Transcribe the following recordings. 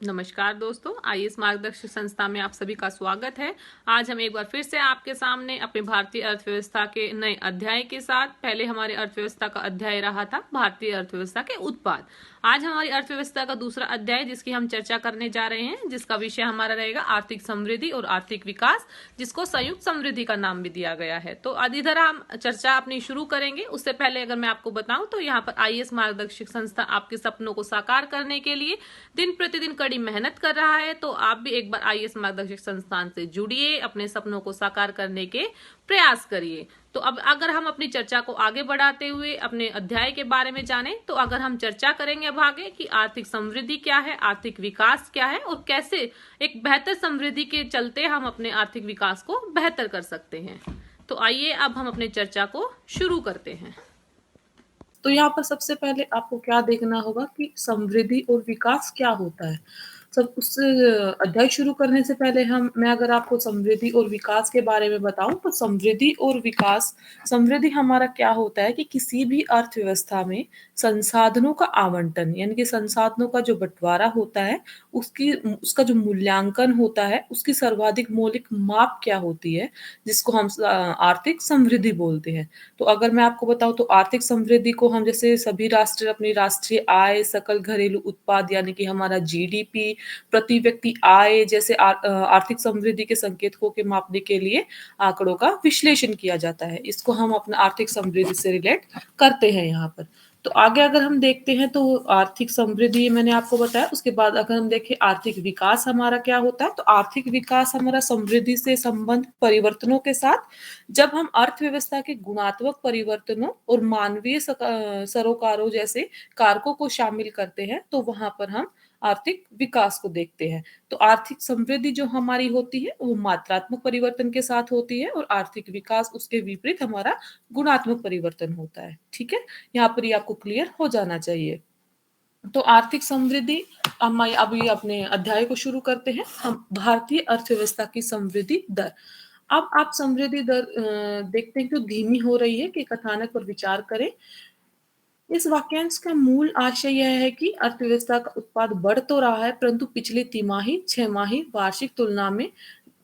नमस्कार दोस्तों, आईएएस मार्गदर्शक संस्था में आप सभी का स्वागत है। आज हम एक बार फिर से आपके सामने अपनी भारतीय अर्थव्यवस्था के नए अध्याय के साथ, पहले हमारे अर्थव्यवस्था का अध्याय रहा था भारतीय अर्थव्यवस्था के उत्पाद। आज हमारी अर्थव्यवस्था का दूसरा अध्याय जिसकी हम चर्चा करने जा रहे हैं, जिसका विषय हमारा रहेगा आर्थिक समृद्धि और आर्थिक विकास, जिसको संयुक्त समृद्धि का नाम भी दिया गया है। तो आज इधर हम चर्चा अपनी शुरू करेंगे। उससे पहले अगर मैं आपको बताऊं तो यहाँ पर आईएएस मार्गदर्शक संस्था आपके सपनों को साकार करने के लिए दिन प्रतिदिन कड़ी मेहनत कर रहा है। तो आप भी एक बार आईएएस मार्गदर्शक संस्थान से जुड़िए, अपने सपनों को साकार करने के प्रयास करिए। तो अब अगर हम अपनी चर्चा को आगे बढ़ाते हुए अपने अध्याय के बारे में जानें, तो अगर हम चर्चा करेंगे अब आगे कि आर्थिक समृद्धि क्या है, आर्थिक विकास क्या है और कैसे एक बेहतर समृद्धि के चलते हम अपने आर्थिक विकास को बेहतर कर सकते हैं। तो आइए अब हम अपनी चर्चा को शुरू करते हैं। तो यहाँ पर सबसे पहले आपको क्या देखना होगा कि समृद्धि और विकास क्या होता है। सब उस अध्याय शुरू करने से पहले मैं अगर आपको समृद्धि और विकास के बारे में बताऊं तो समृद्धि और विकास, समृद्धि हमारा क्या होता है कि किसी भी अर्थव्यवस्था में संसाधनों का आवंटन यानी कि संसाधनों का जो बंटवारा होता है, उसका जो मूल्यांकन होता है, उसकी सर्वाधिक मौलिक माप क्या होती है, जिसको हम आर्थिक समृद्धि बोलते हैं। तो अगर मैं आपको बताऊं तो आर्थिक समृद्धि को हम जैसे सभी राष्ट्र अपनी राष्ट्रीय आय, सकल घरेलू उत्पाद यानी कि हमारा जीडीपी, प्रति व्यक्ति आय जैसे आर्थिक समृद्धि के संकेतकों के मापने के लिए आंकड़ों का विश्लेषण किया जाता है। इसको हम अपना आर्थिक समृद्धि से रिलेट करते हैं यहाँ पर। तो आगे अगर हम देखते हैं तो आर्थिक समृद्धि मैंने आपको बताया, उसके बाद अगर हम देखें आर्थिक विकास हमारा क्या होता है, तो आर्थिक विकास हमारा समृद्धि से संबंध परिवर्तनों के साथ, जब हम अर्थव्यवस्था के गुणात्मक परिवर्तनों और मानवीय सरोकारों जैसे कारकों को शामिल करते हैं, तो वहां पर हम आर्थिक विकास को देखते हैं। तो आर्थिक समृद्धि जो हमारी होती है वो मात्रात्मक परिवर्तन के साथ होती है और आर्थिक विकास उसके विपरीत हमारा गुणात्मक परिवर्तन होता है। ठीक है, यहाँ पर ये आपको क्लियर हो जाना चाहिए। तो आर्थिक समृद्धि, हम अभी अपने अध्याय को शुरू करते हैं। हम भारतीय अर्थव्यवस्था की समृद्धि दर। अब आप समृद्धि दर देखते हैं कि धीमी हो रही है कि कथानक पर विचार करें। इस वाक्यांश का मूल आशय यह है कि अर्थव्यवस्था का उत्पाद बढ़ तो रहा है, परंतु पिछली तिमाही, छमाही, वार्षिक तुलना में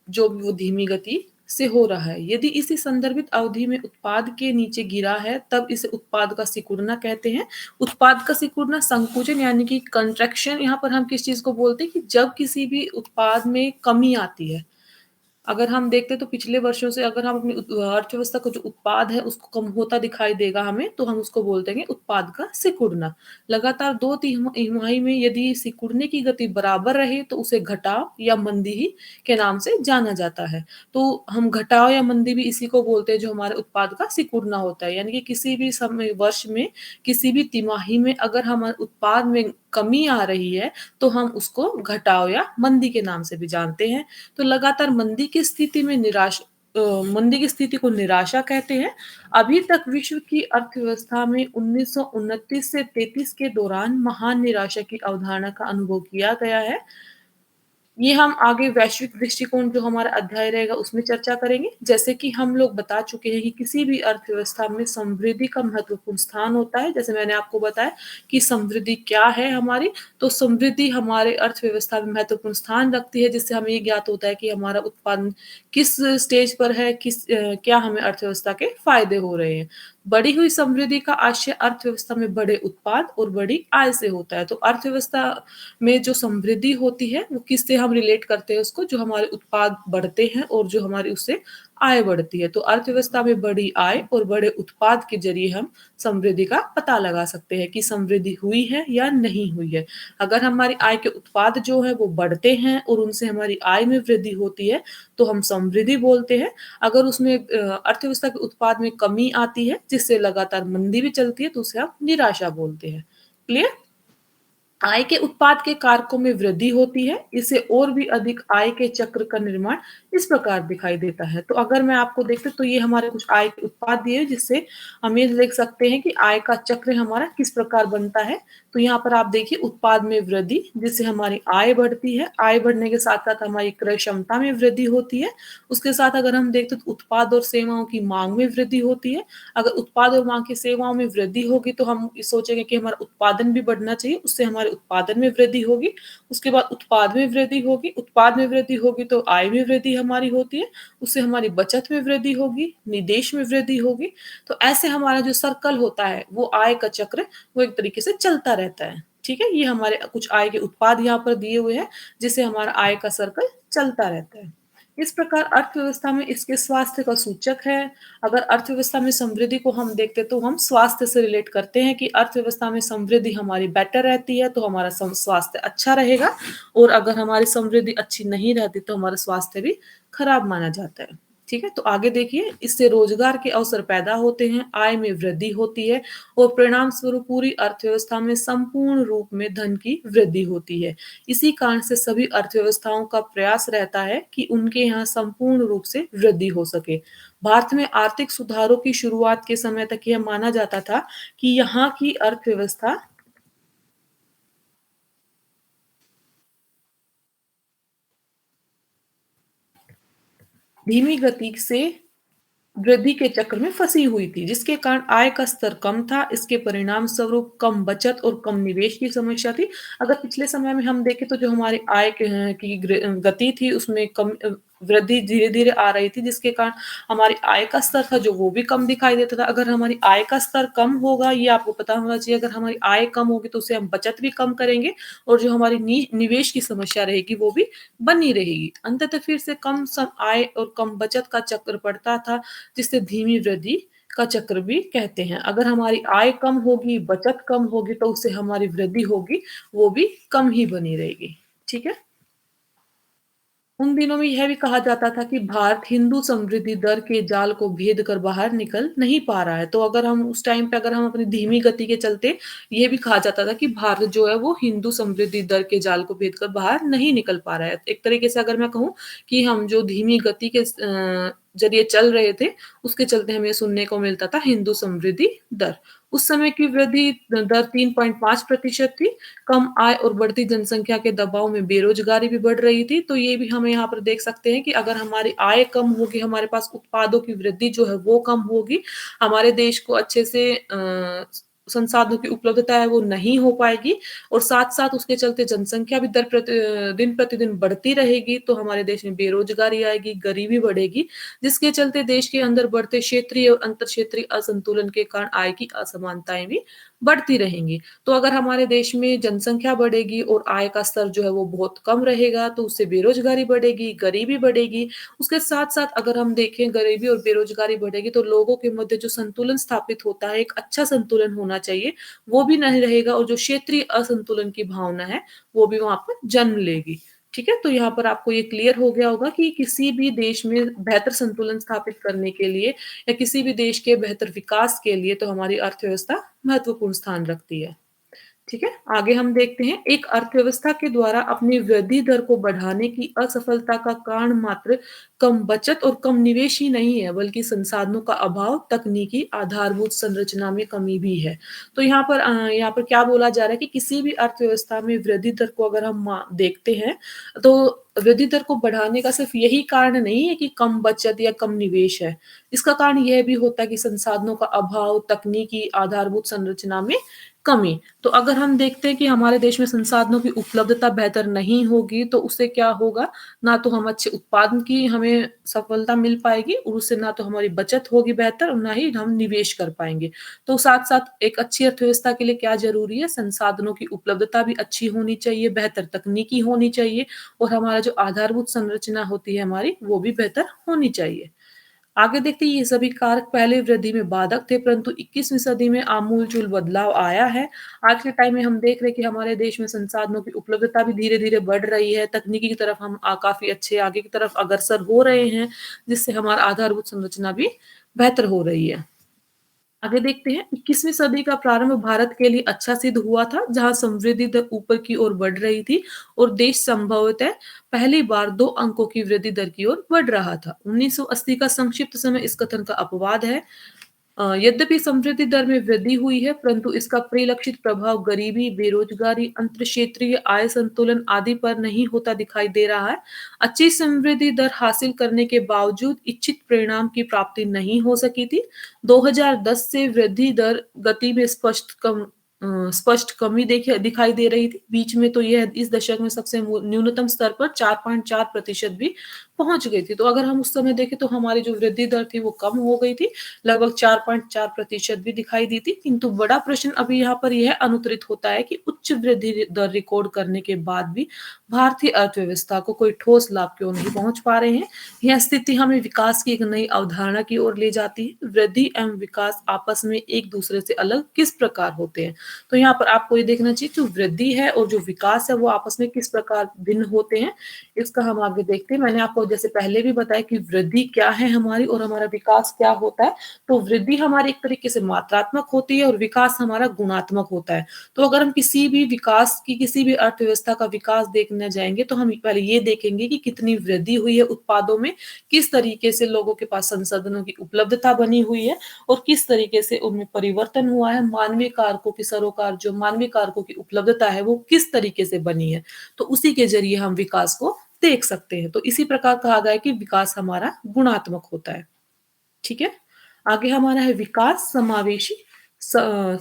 जो भी वो धीमी गति से हो रहा है। यदि इसी संदर्भित अवधि में उत्पाद के नीचे गिरा है, तब इसे उत्पाद का सिकुड़ना कहते हैं। उत्पाद का सिकुड़ना, संकुचन यानी कि कंट्रैक्शन, यहाँ पर हम किस चीज को बोलते हैं कि जब किसी भी उत्पाद में कमी आती है। अगर हम देखते हैं तो पिछले वर्षों से अगर हम अपनी अर्थव्यवस्था का जो उत्पाद है उसको कम होता दिखाई देगा हमें, तो हम उसको बोलते हैं उत्पाद का सिकुड़ना। लगातार 2 तिमाही में यदि सिकुड़ने की गति बराबर रहे तो उसे घटाव या मंदी ही के नाम से जाना जाता है। तो हम घटाव या मंदी भी इसी को बोलते हैं जो हमारे उत्पाद का सिकुड़ना होता है। यानी कि किसी भी समय वर्ष में, किसी भी तिमाही में अगर हमारे उत्पाद में कमी आ रही है, तो हम उसको घटाव या मंदी के नाम से भी जानते हैं। तो लगातार मंदी की स्थिति को निराशा कहते हैं। अभी तक विश्व की अर्थव्यवस्था में 1929 से 33 के दौरान महान निराशा की अवधारणा का अनुभव किया गया है। ये हम आगे वैश्विक दृष्टिकोण जो हमारा अध्याय रहेगा उसमें चर्चा करेंगे। जैसे कि हम लोग बता चुके हैं कि किसी भी अर्थव्यवस्था में समृद्धि का महत्वपूर्ण स्थान होता है। जैसे मैंने आपको बताया कि समृद्धि क्या है हमारी, तो समृद्धि हमारे अर्थव्यवस्था में महत्वपूर्ण स्थान रखती है, जिससे हमें ये ज्ञात होता है कि हमारा उत्पादन किस स्टेज पर है, क्या हमें अर्थव्यवस्था के फायदे हो रहे हैं। बढ़ी हुई समृद्धि का आशय अर्थव्यवस्था में बड़े उत्पाद और बड़ी आय से होता है। तो अर्थव्यवस्था में जो समृद्धि होती है वो किससे हम रिलेट करते हैं उसको, जो हमारे उत्पाद बढ़ते हैं और जो हमारी उससे आय बढ़ती है। तो अर्थव्यवस्था में बड़ी आय और बड़े उत्पाद के जरिए हम समृद्धि का पता लगा सकते हैं कि समृद्धि हुई है या नहीं हुई है। अगर हमारी आय के उत्पाद जो है वो बढ़ते हैं और उनसे हमारी आय में वृद्धि होती है, तो हम समृद्धि बोलते हैं। अगर उसमें अर्थव्यवस्था के उत्पाद में कमी आती है, जिससे लगातार मंदी भी चलती है, तो उसे हम निराशा बोलते हैं। क्लियर? आय के उत्पाद के कारकों में वृद्धि होती है, इससे और भी अधिक आय के चक्र का निर्माण इस प्रकार दिखाई देता है। तो अगर मैं आपको देखते तो ये हमारे कुछ आय के उत्पाद दिए हैं, जिससे हम ये देख सकते हैं कि आय का चक्र हमारा किस प्रकार बनता है। तो यहाँ पर आप देखिए उत्पाद में वृद्धि, जिससे हमारी आय बढ़ती है। आय बढ़ने के साथ साथ हमारी क्रय क्षमता में वृद्धि होती है। उसके साथ अगर हम देखते तो उत्पाद और सेवाओं की मांग में वृद्धि होती है। अगर उत्पाद और मांग की सेवाओं में वृद्धि होगी तो हम सोचेंगे कि हमारा उत्पादन भी बढ़ना चाहिए, उससे हमारे हमारे उत्पादन में वृद्धि होगी, उसके बाद उत्पाद में वृद्धि होगी, उत्पाद में वृद्धि होगी तो आय में वृद्धि हमारी होती है, उससे हमारी बचत में वृद्धि होगी, निवेश में वृद्धि होगी। तो ऐसे हमारा जो सर्कल होता है, वो आय का चक्र वो एक तरीके से चलता रहता है। ठीक है? ये हमारे कुछ आय के उत्पाद यहाँ पर दिए हुए हैं, जिससे हमारा आय का सर्कल चलता रहता है। इस प्रकार अर्थव्यवस्था में इसके स्वास्थ्य का सूचक है। अगर अर्थव्यवस्था में समृद्धि को हम देखते तो हम स्वास्थ्य से रिलेट करते हैं कि अर्थव्यवस्था में समृद्धि हमारी बेटर रहती है तो हमारा स्वास्थ्य अच्छा रहेगा, और अगर हमारी समृद्धि अच्छी नहीं रहती तो हमारा स्वास्थ्य भी खराब माना जाता है। ठीक है? तो आगे देखिए, इससे रोजगार के अवसर पैदा होते हैं, आय में वृद्धि होती है और परिणाम स्वरूप पूरी अर्थव्यवस्था में संपूर्ण रूप में धन की वृद्धि होती है। इसी कारण से सभी अर्थव्यवस्थाओं का प्रयास रहता है कि उनके यहाँ संपूर्ण रूप से वृद्धि हो सके। भारत में आर्थिक सुधारों की शुरुआत के समय तक यह माना जाता था कि यहाँ की अर्थव्यवस्था धीमी गति से वृद्धि के चक्र में फंसी हुई थी, जिसके कारण आय का स्तर कम था। इसके परिणाम स्वरूप कम बचत और कम निवेश की समस्या थी। अगर पिछले समय में हम देखें तो जो हमारी आय की गति थी उसमें कम वृद्धि धीरे-धीरे आ रही थी, जिसके कारण हमारी आय का स्तर था जो वो भी कम दिखाई देता था। अगर हमारी आय का स्तर कम होगा, ये आपको पता होना चाहिए, अगर हमारी आय कम होगी तो उससे हम बचत भी कम करेंगे और जो हमारी निवेश की समस्या रहेगी वो भी बनी रहेगी। अंततः फिर से कम आय और कम बचत का चक्र पड़ता था, जिसे धीमी वृद्धि का चक्र भी कहते हैं। अगर हमारी आय कम होगी, बचत कम होगी तो उससे हमारी वृद्धि होगी, वो भी कम ही बनी रहेगी। ठीक है? उन दिनों में यह भी कहा जाता था कि भारत हिंदू समृद्धि दर के जाल को भेद कर बाहर निकल नहीं पा रहा है। तो अगर हम उस टाइम पे अगर हम अपनी धीमी गति के चलते, ये भी कहा जाता था कि भारत जो है वो हिंदू समृद्धि दर के जाल को भेद कर बाहर नहीं निकल पा रहा है। एक तरीके से अगर मैं कहूँ कि हम जो धीमी गति के ज़रिए चल रहे थे, उसके चलते हमें सुनने को मिलता था हिंदू समृद्धि दर। उस समय की वृद्धि दर 3.5% थी। कम आय और बढ़ती जनसंख्या के दबाव में बेरोजगारी भी बढ़ रही थी, तो ये भी हम यहाँ पर देख सकते हैं कि अगर हमारी आय कम होगी, हमारे पास उत्पादों की वृद्धि जो है वो कम होगी, हमारे देश को अच्छे से संसाधनों की उपलब्धता है वो नहीं हो पाएगी और साथ-साथ उसके चलते जनसंख्या भी दिन प्रतिदिन बढ़ती रहेगी, तो हमारे देश में बेरोजगारी आएगी, गरीबी बढ़ेगी, जिसके चलते देश के अंदर बढ़ते क्षेत्रीय और अंतर क्षेत्रीय असंतुलन के कारण आय की असमानताएँ भी बढ़ती रहेंगी। तो अगर हमारे देश में जनसंख्या बढ़ेगी और आय का स्तर जो है वो बहुत कम रहेगा, तो उससे बेरोज़गारी बढ़ेगी, गरीबी बढ़ेगी। उसके साथ-साथ अगर हम देखें गरीबी और बेरोज़गारी बढ़ेगी तो लोगों के मध्य जो संतुलन स्थापित होता है, एक अच्छा संतुलन होना चाहिए, वो भी नहीं रहेगा और जो क्षेत्रीय असंतुलन की भावना है, वो भी वहाँ पर जन्म लेगी। ठीक है? तो यहाँ पर आपको ये क्लियर हो गया होगा कि किसी भी देश में बेहतर संतुलन स्थापित करने के लिए या किसी भी देश के बेहतर विकास के लिए तो हमारी अर्थव्यवस्था महत्वपूर्ण स्थान रखती है। ठीक है? आगे हम देखते हैं, एक अर्थव्यवस्था के द्वारा अपनी वृद्धि दर को बढ़ाने की असफलता का कारण मात्र कम बचत और कम निवेश ही नहीं है, बल्कि संसाधनों का अभाव, तकनीकी आधारभूत संरचना में कमी भी है। तो यहाँ पर क्या बोला जा रहा है कि किसी भी अर्थव्यवस्था में वृद्धि दर को अगर हम देखते हैं, तो वृद्धि दर को बढ़ाने का सिर्फ यही कारण नहीं है कि कम बचत या कम निवेश है। इसका कारण यह भी होता है कि संसाधनों का अभाव, तकनीकी आधारभूत संरचना में कमी। तो अगर हम देखते हैं कि हमारे देश में संसाधनों की उपलब्धता बेहतर नहीं होगी, तो उससे क्या होगा, ना तो हम अच्छे उत्पादन की हमें सफलता मिल पाएगी और उससे ना तो हमारी बचत होगी बेहतर और ना ही हम निवेश कर पाएँगे। तो साथ-साथ एक अच्छी अर्थव्यवस्था के लिए क्या ज़रूरी है, संसाधनों की उपलब्धता भी अच्छी होनी चाहिए, बेहतर तकनीकी होनी चाहिए और हमारा जो आधारभूत संरचना होती है हमारी, वो भी बेहतर होनी चाहिए। आगे देखते हैं, ये सभी कारक पहले वृद्धि में बाधक थे, परंतु 21वीं सदी में आमूल-चूल बदलाव आया है। आज के टाइम में हम देख रहे हैं कि हमारे देश में संसाधनों की उपलब्धता भी धीरे-धीरे बढ़ रही है, तकनीकी की तरफ हम काफ़ी अच्छे आगे की तरफ अग्रसर हो रहे हैं, जिससे हमारा आधारभूत संरचना भी बेहतर हो रही है। आगे देखते हैं, 21वीं सदी का प्रारंभ भारत के लिए अच्छा सिद्ध हुआ था, जहाँ समृद्धि दर ऊपर की ओर बढ़ रही थी और देश संभवतः पहली बार 2 अंकों की वृद्धि दर की ओर बढ़ रहा था। 1980 का संक्षिप्त समय इस कथन का अपवाद है। यद्यपि समृद्धि दर में वृद्धि हुई है, परंतु इसका परिलक्षित प्रभाव गरीबी, बेरोजगारी, अंतर्क्षेत्रीय आय संतुलन आदि पर नहीं होता दिखाई दे रहा है। अच्छी समृद्धि दर हासिल करने के बावजूद इच्छित परिणाम की प्राप्ति नहीं हो सकी थी। 2010 से वृद्धि दर गति में स्पष्ट कम स्पष्ट कमी देखिए दिखाई दे रही थी। बीच में तो यह इस दशक में सबसे न्यूनतम स्तर पर 4.4% भी पहुँच गई थी। तो अगर हम उस समय देखें तो हमारी जो वृद्धि दर थी वो कम हो गई थी, लगभग 4.4% भी दिखाई दी थी। किंतु बड़ा प्रश्न अभी यहाँ पर यह अनुत्तरित होता है कि उच्च वृद्धि दर रिकॉर्ड करने के बाद भी भारतीय अर्थव्यवस्था को कोई ठोस लाभ क्यों नहीं पहुँच पा रहे हैं? यह स्थिति हमें विकास की एक नई अवधारणा की ओर ले जाती है। वृद्धि एवं विकास आपस में एक दूसरे से अलग किस प्रकार होते हैं? तो यहाँ पर आपको ये देखना चाहिए जो वृद्धि है और जो विकास है वो आपस में किस प्रकार भिन्न होते हैं, इसका हम आगे देखते हैं। मैंने आपको जैसे पहले भी बताया कि वृद्धि क्या है हमारी और हमारा विकास क्या होता है। तो वृद्धि हमारी एक तरीके से मात्रात्मक होती है और विकास हमारा गुणात्मक होता है। तो अगर हम किसी भी विकास की किसी भी अर्थव्यवस्था का विकास देखने जाएँगे तो हम पहले ये देखेंगे कि कितनी वृद्धि हुई है उत्पादों में, किस तरीके से लोगों के पास संसाधनों की उपलब्धता बनी हुई है और किस तरीके से उनमें परिवर्तन हुआ है, मानवीय कारकों की सरोकार जो मानवीय कारकों की उपलब्धता है, वो किस तरीके से बनी है। तो उसी के ज़रिए हम विकास को देख सकते हैं। तो इसी प्रकार कहा गया है कि विकास हमारा गुणात्मक होता है। ठीक है? आगे हमारा है विकास समावेशी स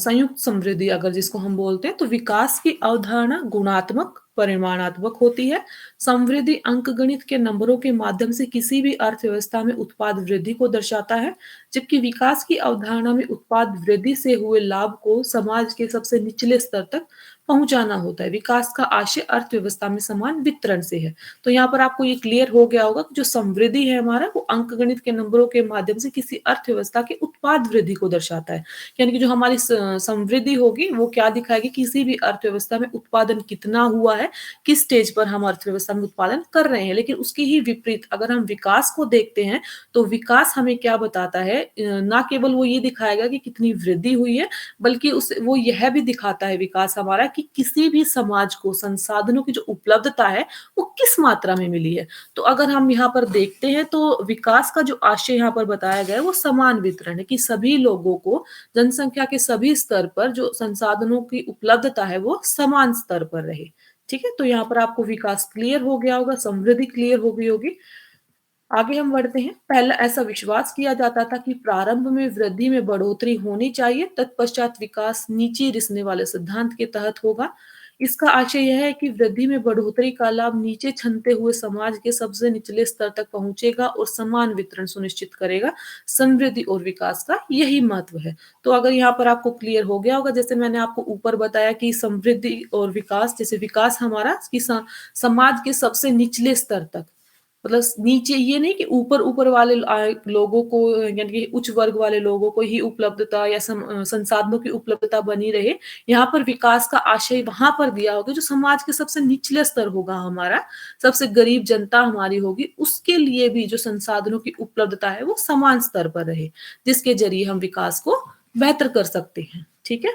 संयुक्त समृद्धि अगर जिसको हम बोलते हैं, तो विकास की अवधारणा गुणात्मक, परिमाणात्मक होती है। समृद्धि अंकगणित के नंबरों के माध्यम से किसी भी अर्थव्यवस्था में उत्पाद वृद्धि को दर्शाता है, जबकि विकास की अवधारणा में उत्पाद वृद्धि से हुए लाभ को समाज के सबसे निचले स्तर तक पहुँचाना होता है। विकास का आशय अर्थव्यवस्था में समान वितरण से है। तो यहाँ पर आपको ये क्लियर हो गया होगा कि जो समृद्धि है हमारा वो अंकगणित के नंबरों के माध्यम से किसी अर्थव्यवस्था के उत्पाद वृद्धि को दर्शाता है। यानी कि जो हमारी समृद्धि होगी वो क्या दिखाएगी किसी भी अर्थव्यवस्था में उत्पादन कितना हुआ है, किस स्टेज पर हम अर्थव्यवस्था में उत्पादन कर रहे हैं। लेकिन उसके ही विपरीत अगर हम विकास को देखते हैं तो विकास हमें क्या बताता है ना केवल वो ये दिखाएगा कि कितनी वृद्धि हुई है बल्कि उस वो यह भी दिखाता है विकास हमारा कि किसी भी समाज को संसाधनों की जो उपलब्धता है वो किस मात्रा में मिली है। तो अगर हम यहाँ पर देखते हैं तो विकास का जो आशय यहाँ पर बताया गया है वो समान वितरण है कि सभी लोगों को जनसंख्या के सभी स्तर पर जो संसाधनों की उपलब्धता है वो समान स्तर पर रहे। ठीक है? तो यहाँ पर आपको विकास क्लियर हो गया होगा, समृद्धि क्लियर हो गई होगी। आगे हम बढ़ते हैं। पहला ऐसा विश्वास किया जाता था कि प्रारंभ में वृद्धि में बढ़ोतरी होनी चाहिए, तत्पश्चात विकास नीचे रिसने वाले सिद्धांत के तहत होगा। इसका आशय यह है कि वृद्धि में बढ़ोतरी का लाभ नीचे छनते हुए समाज के सबसे निचले स्तर तक पहुंचेगा और समान वितरण सुनिश्चित करेगा। समृद्धि और विकास का यही महत्व है। तो अगर यहाँ पर आपको क्लियर हो गया होगा, जैसे मैंने आपको ऊपर बताया कि समृद्धि और विकास, जैसे विकास हमारा कि समाज के सबसे निचले स्तर तक मतलब नीचे ये नहीं कि ऊपर-ऊपर वाले लोगों को यानी कि उच्च वर्ग वाले लोगों को ही उपलब्धता या संसाधनों की उपलब्धता बनी रहे। यहाँ पर विकास का आशय वहाँ पर दिया होगा जो समाज के सबसे निचले स्तर होगा हमारा, सबसे गरीब जनता हमारी होगी, उसके लिए भी जो संसाधनों की उपलब्धता है वो समान स्तर पर रहे, जिसके ज़रिए हम विकास को बेहतर कर सकते हैं। ठीक है?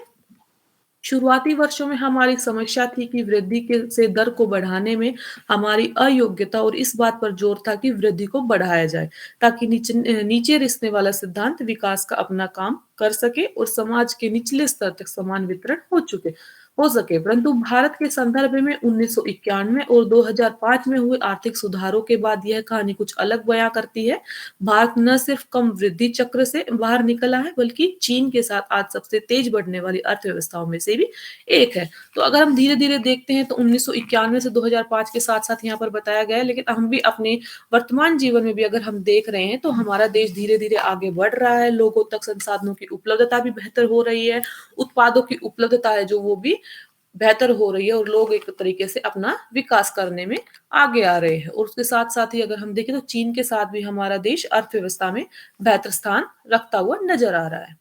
शुरुआती वर्षों में हमारी समस्या थी कि वृद्धि के से दर को बढ़ाने में हमारी अयोग्यता और इस बात पर जोर था कि वृद्धि को बढ़ाया जाए ताकि नीचे रिसने वाला सिद्धांत विकास का अपना काम कर सके और समाज के निचले स्तर तक समान वितरण हो सके परंतु भारत के संदर्भ में 1991 और 2005 में हुए आर्थिक सुधारों के बाद यह कहानी कुछ अलग बयां करती है। भारत न सिर्फ कम वृद्धि चक्र से बाहर निकला है बल्कि चीन के साथ आज सबसे तेज बढ़ने वाली अर्थव्यवस्थाओं में से भी एक है। तो अगर हम धीरे-धीरे देखते हैं तो 1991 से 2005 के साथ-साथ यहाँ पर बताया गया है, लेकिन हम भी अपने वर्तमान जीवन में भी अगर हम देख रहे हैं तो हमारा देश धीरे-धीरे आगे बढ़ रहा है, लोगों तक संसाधनों की उपलब्धता भी बेहतर हो रही है, उत्पादों की उपलब्धता है जो वो भी बेहतर हो रही है और लोग एक तरीके से अपना विकास करने में आगे आ रहे हैं और उसके साथ-साथ ही अगर हम देखें तो चीन के साथ भी हमारा देश अर्थव्यवस्था में बेहतर स्थान रखता हुआ नज़र आ रहा है।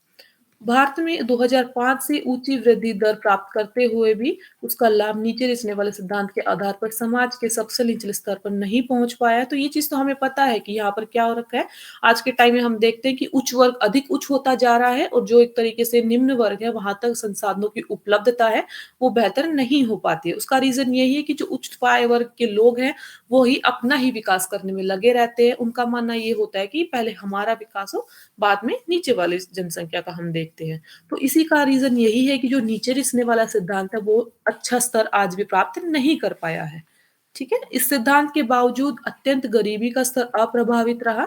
भारत में 2005 से ऊँची वृद्धि दर प्राप्त करते हुए भी उसका लाभ नीचे रिसने वाले सिद्धांत के आधार पर समाज के सबसे निचले स्तर पर नहीं पहुँच पाया है। तो ये चीज़ तो हमें पता है कि यहाँ पर क्या हो रखा है। आज के टाइम में हम देखते हैं कि उच्च वर्ग अधिक उच्च होता जा रहा है और जो एक तरीके से निम्न वर्ग है, वहाँ तक संसाधनों की उपलब्धता है, वो बेहतर नहीं हो पाती है। उसका रीज़न यही है कि जो उच्च पाए वर्ग के लोग हैं, वो ही अपना ही विकास करने में लगे रहते हैं। उनका मानना ये होता है कि पहले हमारा विकास हो, बाद में नीचे वाली जनसंख्या का हम देखते हैं। तो इसी का रीज़न यही है कि जो नीचे रिसने वाला सिद्धांत है वो अच्छा स्तर आज भी प्राप्त नहीं कर पाया है। ठीक है? इस सिद्धांत के बावजूद अत्यंत गरीबी का स्तर अप्रभावित रहा।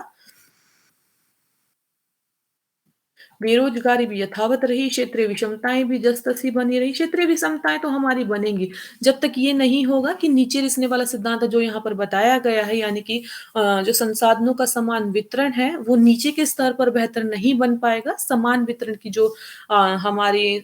बेरोज़गारी भी यथावत रही, क्षेत्रीय विषमताएँ भी जस-तस बनी रही। क्षेत्रीय विषमताएँ तो हमारी बनेंगी, जब तक ये नहीं होगा कि नीचे रिसने वाला सिद्धांत जो यहाँ पर बताया गया है, यानी कि जो संसाधनों का समान वितरण है, वो नीचे के स्तर पर बेहतर नहीं बन पाएगा। समान वितरण की जो हमारी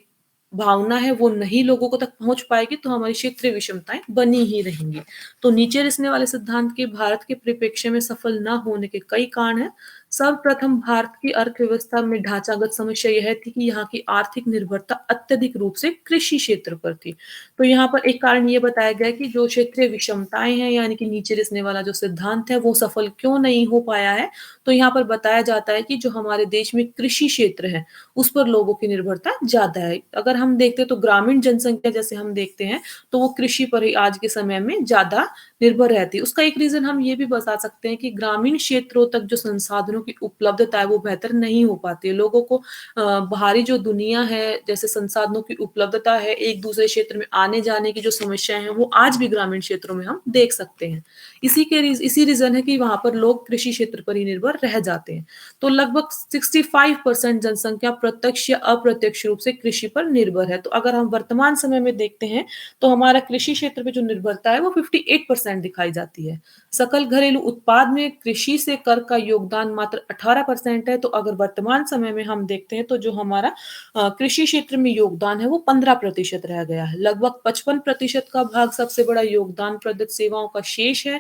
भावना है, वो नहीं लोगों को तक पहुँच पाएगी, तो हमारी क्षेत्रीय विषमताएँ बनी ही रहेंगी। तो नीचे रिसने वाले सिद्धांत के भारत के परिप्रेक्ष्य में सफल ना होने के कई कारण हैं। सर्वप्रथम भारत की अर्थव्यवस्था में ढांचागत समस्या यह थी कि यहाँ की आर्थिक निर्भरता अत्यधिक रूप से कृषि क्षेत्र पर थी। तो यहाँ पर एक कारण ये बताया गया कि जो क्षेत्रीय विषमताएँ हैं, यानी कि नीचे रिसने वाला जो सिद्धांत है, वो सफल क्यों नहीं हो पाया है? तो यहाँ पर बताया जाता है कि जो हमारे देश में कृषि क्षेत्र है, उस पर लोगों की निर्भरता ज़्यादा है। अगर हम देखते हैं तो ग्रामीण जनसंख्या जैसे हम देखते हैं, तो वो कृषि पर ही आज के समय में ज़्यादा निर्भर रहती है। उसका एक रीज़न हम ये भी बता सकते हैं कि ग्रामीण क्षेत्रों तक जो संसाधनों की उपलब्धता है, वो बेहतर नहीं हो पाती है। लोगों को बाहरी जो दुनिया है, जैसे संसाधनों की उपलब्धता है, एक-दूसरे क्षेत्र में आने-जाने की जो समस्याएँ हैं, वो आज भी ग्रामीण क्षेत्रों में हम देख सकते हैं। इसी रीज़न है कि वहाँ पर लोग कृषि क्षेत्र पर ही निर्भर रह जाते हैं। तो लगभग 65% जनसंख्या प्रत्यक्ष या अप्रत्यक्ष रूप से कृषि पर निर्भर है। तो अगर हम वर्तमान समय में देखते हैं, तो हमारा कृषि क्षेत्र पे जो निर्भरता है वो 58% दिखाई जाती है। सकल घरेलू उत्पाद में कृषि से कर का योगदान मात्र 18% है, तो अगर वर्तमान समय में हम देखते हैं तो जो हमारा कृषि क्षेत्र में योगदान है वो 15% रह गया है। लगभग 55% का भाग सबसे बड़ा योगदान प्रदत्त सेवाओं का शेष है।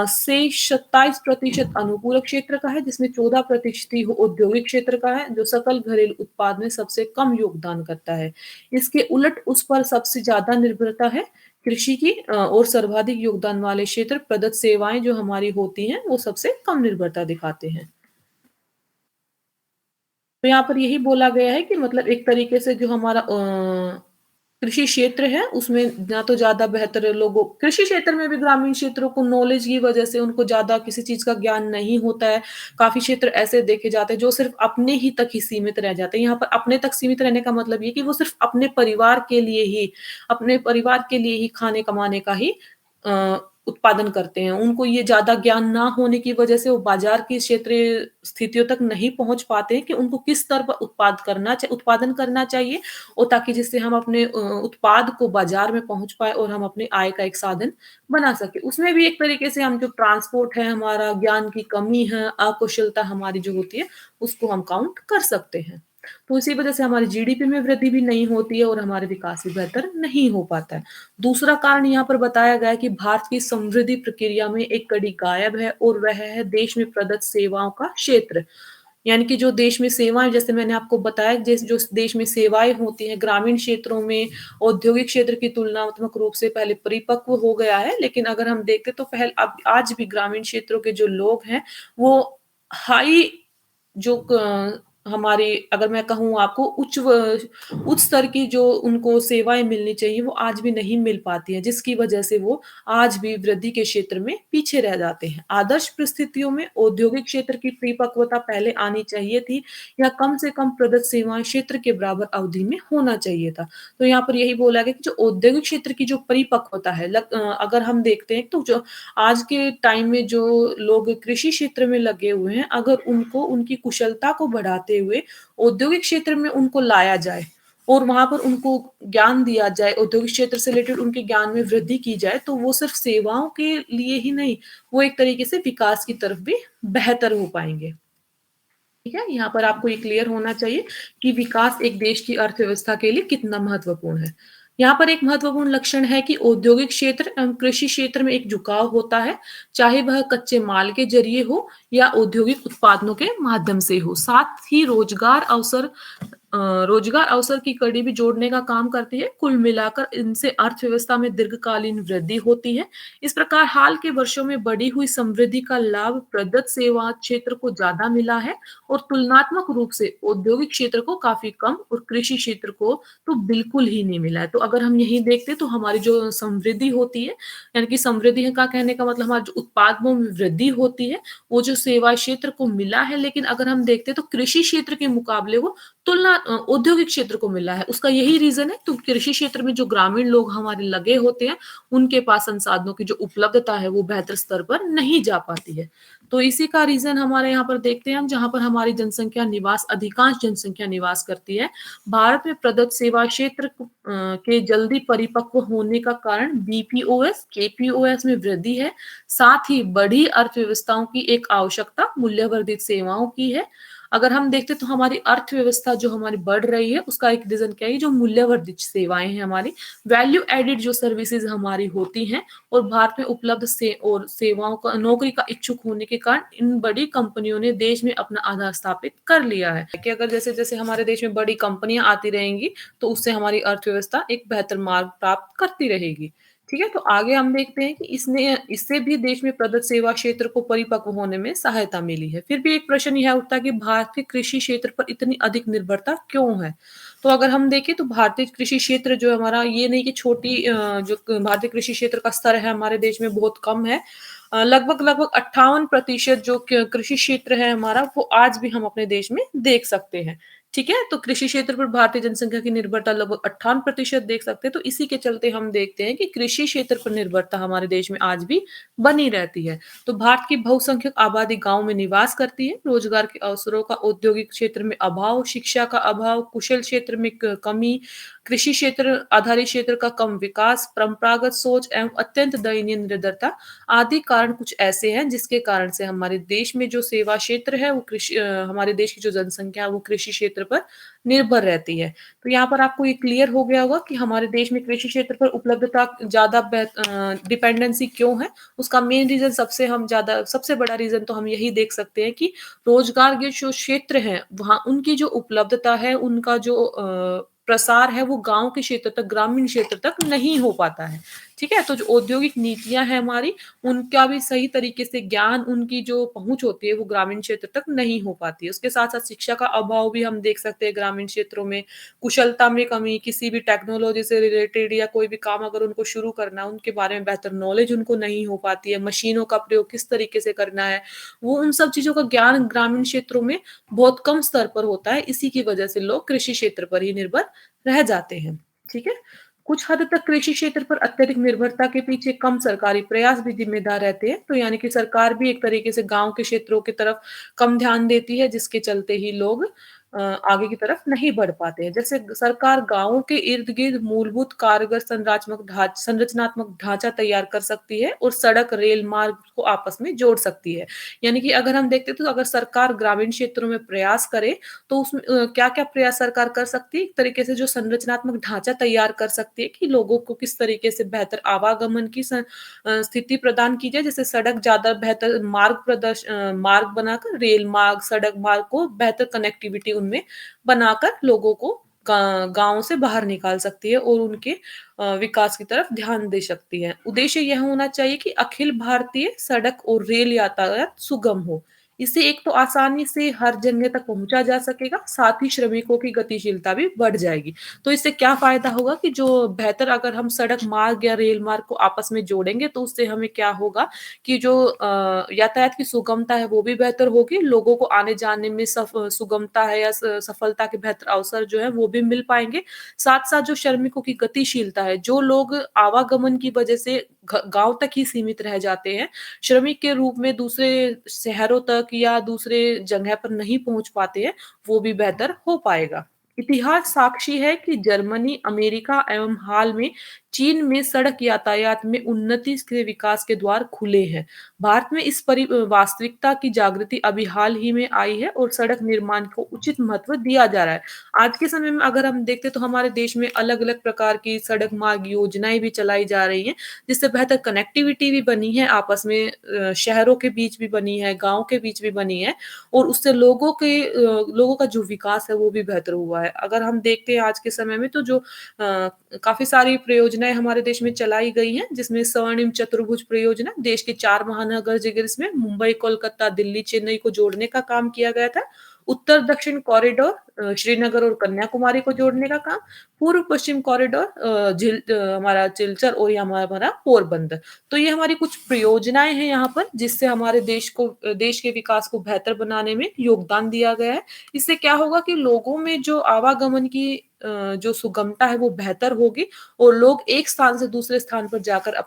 शेष 27% अनुपूरक क्षेत्र का है, जिसमें 14% ही औद्योगिक क्षेत्र का है, जो सकल घरेलू उत्पाद में सबसे कम योगदान करता है। इसके उलट उस पर सबसे ज़्यादा निर्भरता है कृषि की और सर्वाधिक योगदान वाले क्षेत्र प्रदत्त सेवाएँ जो हमारी होती हैं, वो सबसे कम निर्भरता दिखाते हैं। तो यहाँ पर यही बोला गया है कि मतलब एक तरीके से जो हमारा कृषि क्षेत्र है, उसमें ना तो ज़्यादा बेहतर लोगों कृषि क्षेत्र में भी ग्रामीण क्षेत्रों को नॉलेज की वजह से उनको ज़्यादा किसी चीज़ का ज्ञान नहीं होता है। काफ़ी क्षेत्र ऐसे देखे जाते हैं जो सिर्फ़ अपने ही तक ही सीमित रह जाते हैं। यहाँ पर अपने तक सीमित रहने का मतलब ये कि वो सिर्फ़ अपने परिवार के लिए ही खाने कमाने का ही अ, उत्पादन करते हैं। उनको ये ज़्यादा ज्ञान ना होने की वजह से वो बाज़ार की क्षेत्रीय स्थितियों तक नहीं पहुँच पाते हैं कि उनको किस स्तर पर उत्पादन करना चाहिए और ताकि जिससे हम अपने उत्पाद को बाज़ार में पहुँच पाएँ और हम अपनी आय का एक साधन बना सकें। उसमें भी एक तरीके से हम जो ट्रांसपोर्ट है, हमारा ज्ञान की कमी है, अकुशलता हमारी जो होती है, उसको हम काउंट कर सकते हैं। तो इसी वजह से हमारी जीडीपी में वृद्धि भी नहीं होती है और हमारे विकास भी बेहतर नहीं हो पाता है। दूसरा कारण यहाँ पर बताया गया है कि भारत की समृद्धि प्रक्रिया में एक कड़ी गायब है और वह है देश में प्रदत्त सेवाओं का क्षेत्र। यानी कि जो देश में सेवाएँ जैसे मैंने आपको बताया जो देश में सेवाएँ होती हैं ग्रामीण क्षेत्रों में औद्योगिक क्षेत्र की तुलनात्मक रूप से पहले परिपक्व हो गया है। लेकिन अगर हम देखें तो अब आज भी ग्रामीण क्षेत्रों के जो लोग हैं वो हाई जो क हमारी अगर मैं कहूँ आपको उच्च स्तर की जो उनको सेवाएँ मिलनी चाहिए, वो आज भी नहीं मिल पाती हैं, जिसकी वजह से वो आज भी वृद्धि के क्षेत्र में पीछे रह जाते हैं। आदर्श परिस्थितियों में औद्योगिक क्षेत्र की परिपक्वता पहले आनी चाहिए थी या कम से कम प्रदत्त सेवाएँ क्षेत्र के बराबर अवधि में होना चाहिए था। तो यहाँ पर यही बोला गया कि जो औद्योगिक क्षेत्र की जो परिपक्वता है अगर हम देखते हैं तो जो आज के टाइम में जो लोग कृषि क्षेत्र में लगे हुए हैं, अगर उनको उनकी कुशलता को बढ़ाते हुए औद्योगिक क्षेत्र में उनको लाया जाए और वहाँ पर उनको ज्ञान दिया जाए, औद्योगिक क्षेत्र से रिलेटेड उनके ज्ञान में वृद्धि की जाए, तो वो सिर्फ़ सेवाओं के लिए ही नहीं, वो एक तरीके से विकास की तरफ भी बेहतर हो पाएँगे। ठीक है? यहाँ पर आपको ये क्लियर होना चाहिए कि विकास एक देश की अर्थव्यवस्था के लिए कितना महत्वपूर्ण है। यहाँ पर एक महत्वपूर्ण लक्षण है कि औद्योगिक क्षेत्र एवं कृषि क्षेत्र में एक झुकाव होता है, चाहे वह कच्चे माल के ज़रिए हो या औद्योगिक उत्पादनों के माध्यम से हो। साथ ही रोजगार अवसर की कड़ी भी जोड़ने का काम करती है। कुल मिलाकर इनसे अर्थव्यवस्था में दीर्घकालीन वृद्धि होती है। इस प्रकार हाल के वर्षों में बढ़ी हुई समृद्धि का लाभ प्रदत्त सेवा क्षेत्र को ज़्यादा मिला है और तुलनात्मक रूप से औद्योगिक क्षेत्र को काफ़ी कम और कृषि क्षेत्र को तो बिल्कुल ही नहीं मिला है। तो अगर हम यही देखते हैं तो हमारी जो समृद्धि होती है, यानी कि समृद्धि का कहने का मतलब हमारे जो उत्पादों में वृद्धि होती है, वो जो सेवा क्षेत्र को मिला है, लेकिन अगर हम देखते हैं तो कृषि क्षेत्र के मुकाबले वो औद्योगिक क्षेत्र को मिला है। उसका यही रीज़न है, तो कृषि क्षेत्र में जो ग्रामीण लोग हमारे लगे होते हैं, उनके पास संसाधनों की जो उपलब्धता है, वो बेहतर स्तर पर नहीं जा पाती है। तो इसी का रीज़न हमारे यहाँ पर देखते हैं हम, जहाँ पर हमारी जनसंख्या निवास अधिकांश जनसंख्या निवास करती है। भारत में प्रदत्त सेवा क्षेत्र के जल्दी परिपक्व होने का कारण बीपीओएस, केपीओएस में वृद्धि है, साथ ही बड़ी अर्थव्यवस्थाओं की एक आवश्यकता मूल्यवर्धित सेवाओं की है। अगर हम देखते तो हमारी अर्थव्यवस्था जो हमारी बढ़ रही है, उसका एक रीज़न क्या है, जो मूल्यवर्धित सेवाएँ हैं हमारी, वैल्यू एडेड जो सर्विसेज़ हमारी होती हैं और भारत में उपलब्ध सेवाओं का नौकरी का इच्छुक होने के कारण इन बड़ी कंपनियों ने देश में अपना आधार स्थापित कर लिया है कि अगर जैसे-जैसे हमारे देश में बड़ी कंपनियाँ आती रहेंगी, तो उससे हमारी अर्थव्यवस्था एक बेहतर मार्ग प्राप्त करती रहेगी। ठीक है? तो आगे हम देखते हैं कि इससे भी देश में प्रदत्त सेवा क्षेत्र को परिपक्व होने में सहायता मिली है। फिर भी एक प्रश्न यह उठता है कि भारत के कृषि क्षेत्र पर इतनी अधिक निर्भरता क्यों है? तो अगर हम देखें तो भारतीय कृषि क्षेत्र जो है हमारा, ये नहीं कि भारतीय कृषि क्षेत्र का स्तर है हमारे देश में बहुत कम है। लगभग 58% जो कृषि क्षेत्र है हमारा, वो आज भी हम अपने देश में देख सकते हैं। ठीक है? तो कृषि क्षेत्र पर भारतीय जनसंख्या की निर्भरता लगभग 58% देख सकते हैं, तो इसी के चलते हम देखते हैं कि कृषि क्षेत्र पर निर्भरता हमारे देश में आज भी बनी रहती है। तो भारत की बहुसंख्यक आबादी गाँव में निवास करती है, रोजगार के अवसरों का औद्योगिक क्षेत्र में अभाव, शिक्षा का अभाव, कुशल क्षेत्र में कमी, कृषि क्षेत्र आधारित क्षेत्र का कम विकास, परंपरागत सोच एवं अत्यंत दयनीय निरंतरता आदि कारण कुछ ऐसे हैं जिसके कारण से हमारे देश में जो सेवा क्षेत्र है, वो हमारे देश की जो जनसंख्या है वो कृषि क्षेत्र पर निर्भर रहती है। तो यहाँ पर आपको ये क्लियर हो गया होगा कि हमारे देश में कृषि क्षेत्र पर उपलब्धता ज़्यादा डिपेंडेंसी क्यों है? उसका मेन रीज़न सबसे बड़ा रीज़न तो हम यही देख सकते हैं कि रोज़गार के जो क्षेत्र हैं, वहाँ उनकी जो उपलब्धता है, उनका जो प्रसार है, वो गाँव के क्षेत्र तक, ग्रामीण क्षेत्र तक नहीं हो पाता है। ठीक है? तो जो औद्योगिक नीतियाँ हैं हमारी, उनका भी सही तरीके से ज्ञान, उनकी जो पहुँच होती है, वो ग्रामीण क्षेत्र तक नहीं हो पाती है। उसके साथ-साथ शिक्षा का अभाव भी हम देख सकते हैं ग्रामीण क्षेत्रों में, कुशलता में कमी, किसी भी टेक्नोलॉजी से रिलेटेड या कोई भी काम अगर उनको शुरू करना है, उनके बारे में बेहतर नॉलेज उनको नहीं हो पाती है, मशीनों का प्रयोग किस तरीके से करना है, वो उन सब चीज़ों का ज्ञान ग्रामीण क्षेत्रों में बहुत कम स्तर पर होता है। इसी की वजह से लोग कृषि क्षेत्र पर ही निर्भर रह जाते हैं। ठीक है? कुछ हद तक कृषि क्षेत्र पर अत्यधिक निर्भरता के पीछे कम सरकारी प्रयास भी जिम्मेदार रहते हैं। तो यानी कि सरकार भी एक तरीके से गाँव के क्षेत्रों की तरफ कम ध्यान देती है, जिसके चलते ही लोग आगे की तरफ नहीं बढ़ पाते हैं। जैसे सरकार गाँवों के इर्द-गिर्द मूलभूत कारगर संरचनात्मक ढाँचा तैयार कर सकती है और सड़क, रेल मार्ग को आपस में जोड़ सकती है। यानी कि अगर हम देखते हैं तो अगर सरकार ग्रामीण क्षेत्रों में प्रयास करे, तो उसमें क्या-क्या प्रयास सरकार कर सकती है? एक तरीके से जो संरचनात्मक ढाँचा तैयार कर सकती है कि लोगों को किस तरीके से बेहतर आवागमन की स्थिति प्रदान की जाए। जैसे सड़क ज़्यादा बेहतर मार्ग बनाकर रेल मार्ग, सड़क मार्ग को बेहतर कनेक्टिविटी उनमें बनाकर लोगों को गाँव से बाहर निकाल सकती है और उनके विकास की तरफ ध्यान दे सकती है। उद्देश्य यह होना चाहिए कि अखिल भारतीय सड़क और रेल यातायात सुगम हो। इससे एक तो आसानी से हर जगह तक पहुँचा जा सकेगा, साथ ही श्रमिकों की गतिशीलता भी बढ़ जाएगी। तो इससे क्या फ़ायदा होगा कि जो बेहतर अगर हम सड़क मार्ग या रेल मार्ग को आपस में जोड़ेंगे, तो उससे हमें क्या होगा कि जो यातायात की सुगमता है वो भी बेहतर होगी, लोगों को आने-जाने में सुगमता है या सफलता के बेहतर अवसर जो है वो भी मिल पाएँगे। साथ-साथ जो श्रमिकों की गतिशीलता है, जो लोग आवागमन की वजह से गाँव तक ही सीमित रह जाते हैं, श्रमिक के रूप में दूसरे शहरों तक या दूसरे जगह पर नहीं पहुँच पाते हैं, वो भी बेहतर हो पाएगा। इतिहास साक्षी है कि जर्मनी, अमेरिका एवं हाल में चीन में सड़क यातायात में उन्नति के विकास के द्वार खुले हैं। भारत में इस वास्तविकता की जागृति अभी हाल ही में आई है और सड़क निर्माण को उचित महत्व दिया जा रहा है। आज के समय में अगर हम देखते तो हमारे देश में अलग-अलग प्रकार की सड़क मार्ग योजनाएँ भी चलाई जा रही हैं, जिससे बेहतर कनेक्टिविटी भी बनी है आपस में, शहरों के बीच भी बनी है, गाँव के बीच भी बनी है और उससे लोगों का जो विकास है वो भी बेहतर हुआ है। अगर हम देखते हैं आज के समय में तो जो काफ़ी सारी परियोजनाएँ हमारे देश में चलाई गई हैं, जिसमें स्वर्णिम चतुर्भुज परियोजना देश के 4 महानगर जिसमें मुंबई, कोलकाता, दिल्ली, चेन्नई को जोड़ने का काम किया गया था उत्तर-दक्षिण कॉरिडोर श्रीनगर और कन्याकुमारी को जोड़ने का काम, पूर्व-पश्चिम कॉरिडोर हमारा सिलचर और ये हमारा पोरबंदर। तो ये हमारी कुछ परियोजनाएँ हैं यहाँ पर जिससे हमारे देश के विकास को बेहतर बनाने में योगदान दिया गया है। इससे क्या होगा कि लोगों में जो आवागमन की जो सुगमता है वो बेहतर होगी और लोग एक स्थान से दूसरे स्थान पर जाकर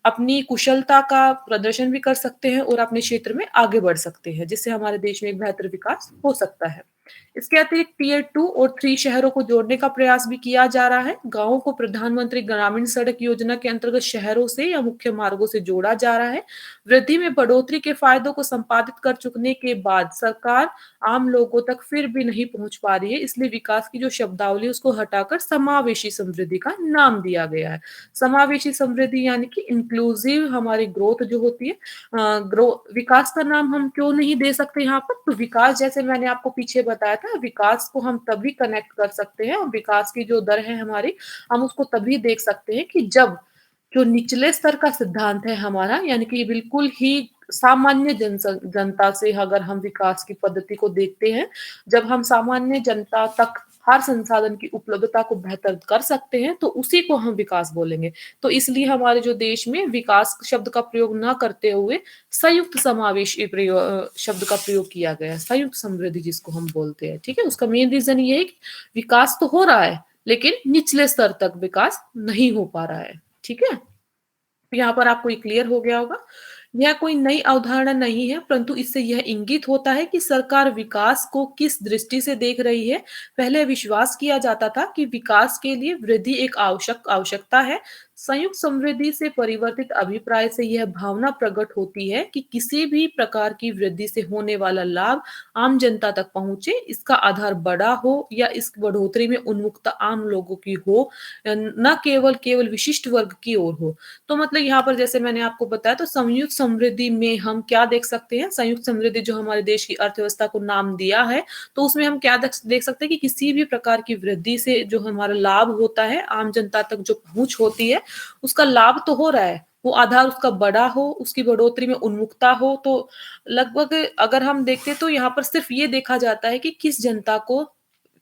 अपनी कुशलता का प्रदर्शन भी कर सकते हैं और अपने क्षेत्र में आगे बढ़ सकते हैं, जिससे हमारे देश में एक बेहतर विकास हो सकता है। इसके अतिरिक्त टियर 2 और 3 शहरों को जोड़ने का प्रयास भी किया जा रहा है। गाँवों को प्रधानमंत्री ग्रामीण सड़क योजना के अंतर्गत शहरों से या मुख्य मार्गों से जोड़ा जा रहा है। वृद्धि में बढ़ोतरी के फायदों को संपादित कर चुकने के बाद सरकार आम लोगों तक फिर भी नहीं पहुंच पा रही है, इसलिए विकास की जो शब्दावली है उसको हटाकर समावेशी समृद्धि का नाम दिया गया है। समावेशी समृद्धि यानी कि इंक्लूसिव हमारी ग्रोथ जो होती है, ग्रो विकास का नाम हम क्यों नहीं दे सकते यहाँ पर? तो विकास जैसे मैंने आपको पीछे बताया था, विकास को हम तभी कनेक्ट कर सकते हैं और विकास की जो दर है हमारी, हम उसको तभी देख सकते हैं कि जब जो निचले स्तर का सिद्धांत है हमारा, यानी कि बिल्कुल ही सामान्य जनता से अगर हम विकास की पद्धति को देखते हैं, जब हम सामान्य जनता तक हर संसाधन की उपलब्धता को बेहतर कर सकते हैं, तो उसी को हम विकास बोलेंगे। तो इसलिए हमारे जो देश में विकास शब्द का प्रयोग ना करते हुए संयुक्त शब्द का प्रयोग किया गया है, संयुक्त समृद्धि जिसको हम बोलते हैं, ठीक है? उसका मेन रीज़न ये है कि विकास तो हो रहा है, लेकिन निचले स्तर तक विकास नहीं हो पा रहा है, ठीक है? यहाँ पर आपको ये क्लियर हो गया होगा। यह कोई नई अवधारणा नहीं है, परंतु इससे यह इंगित होता है कि सरकार विकास को किस दृष्टि से देख रही है। पहले विश्वास किया जाता था कि विकास के लिए वृद्धि एक आवश्यकता है। संयुक्त समृद्धि से परिवर्तित अभिप्राय से यह भावना प्रकट होती है कि किसी भी प्रकार की वृद्धि से होने वाला लाभ आम जनता तक पहुंचे, इसका आधार बड़ा हो या इस बढ़ोतरी में उन्मुखता आम लोगों की हो, न केवल विशिष्ट वर्ग की ओर हो। तो मतलब यहाँ पर जैसे मैंने आपको बताया, तो संयुक्त समृद्धि में हम क्या देख सकते हैं? संयुक्त समृद्धि जो हमारे देश की अर्थव्यवस्था को नाम दिया है, तो उसमें हम क्या देख सकते हैं कि किसी भी प्रकार की वृद्धि से जो हमारा लाभ होता है, आम जनता तक जो पहुँच होती है, उसका लाभ तो हो रहा है, वो आधार उसका बड़ा हो, उसकी बढ़ोतरी में उन्मुखता हो, तो लगभग अगर हम देखें तो यहाँ पर सिर्फ ये देखा जाता है कि किस जनता को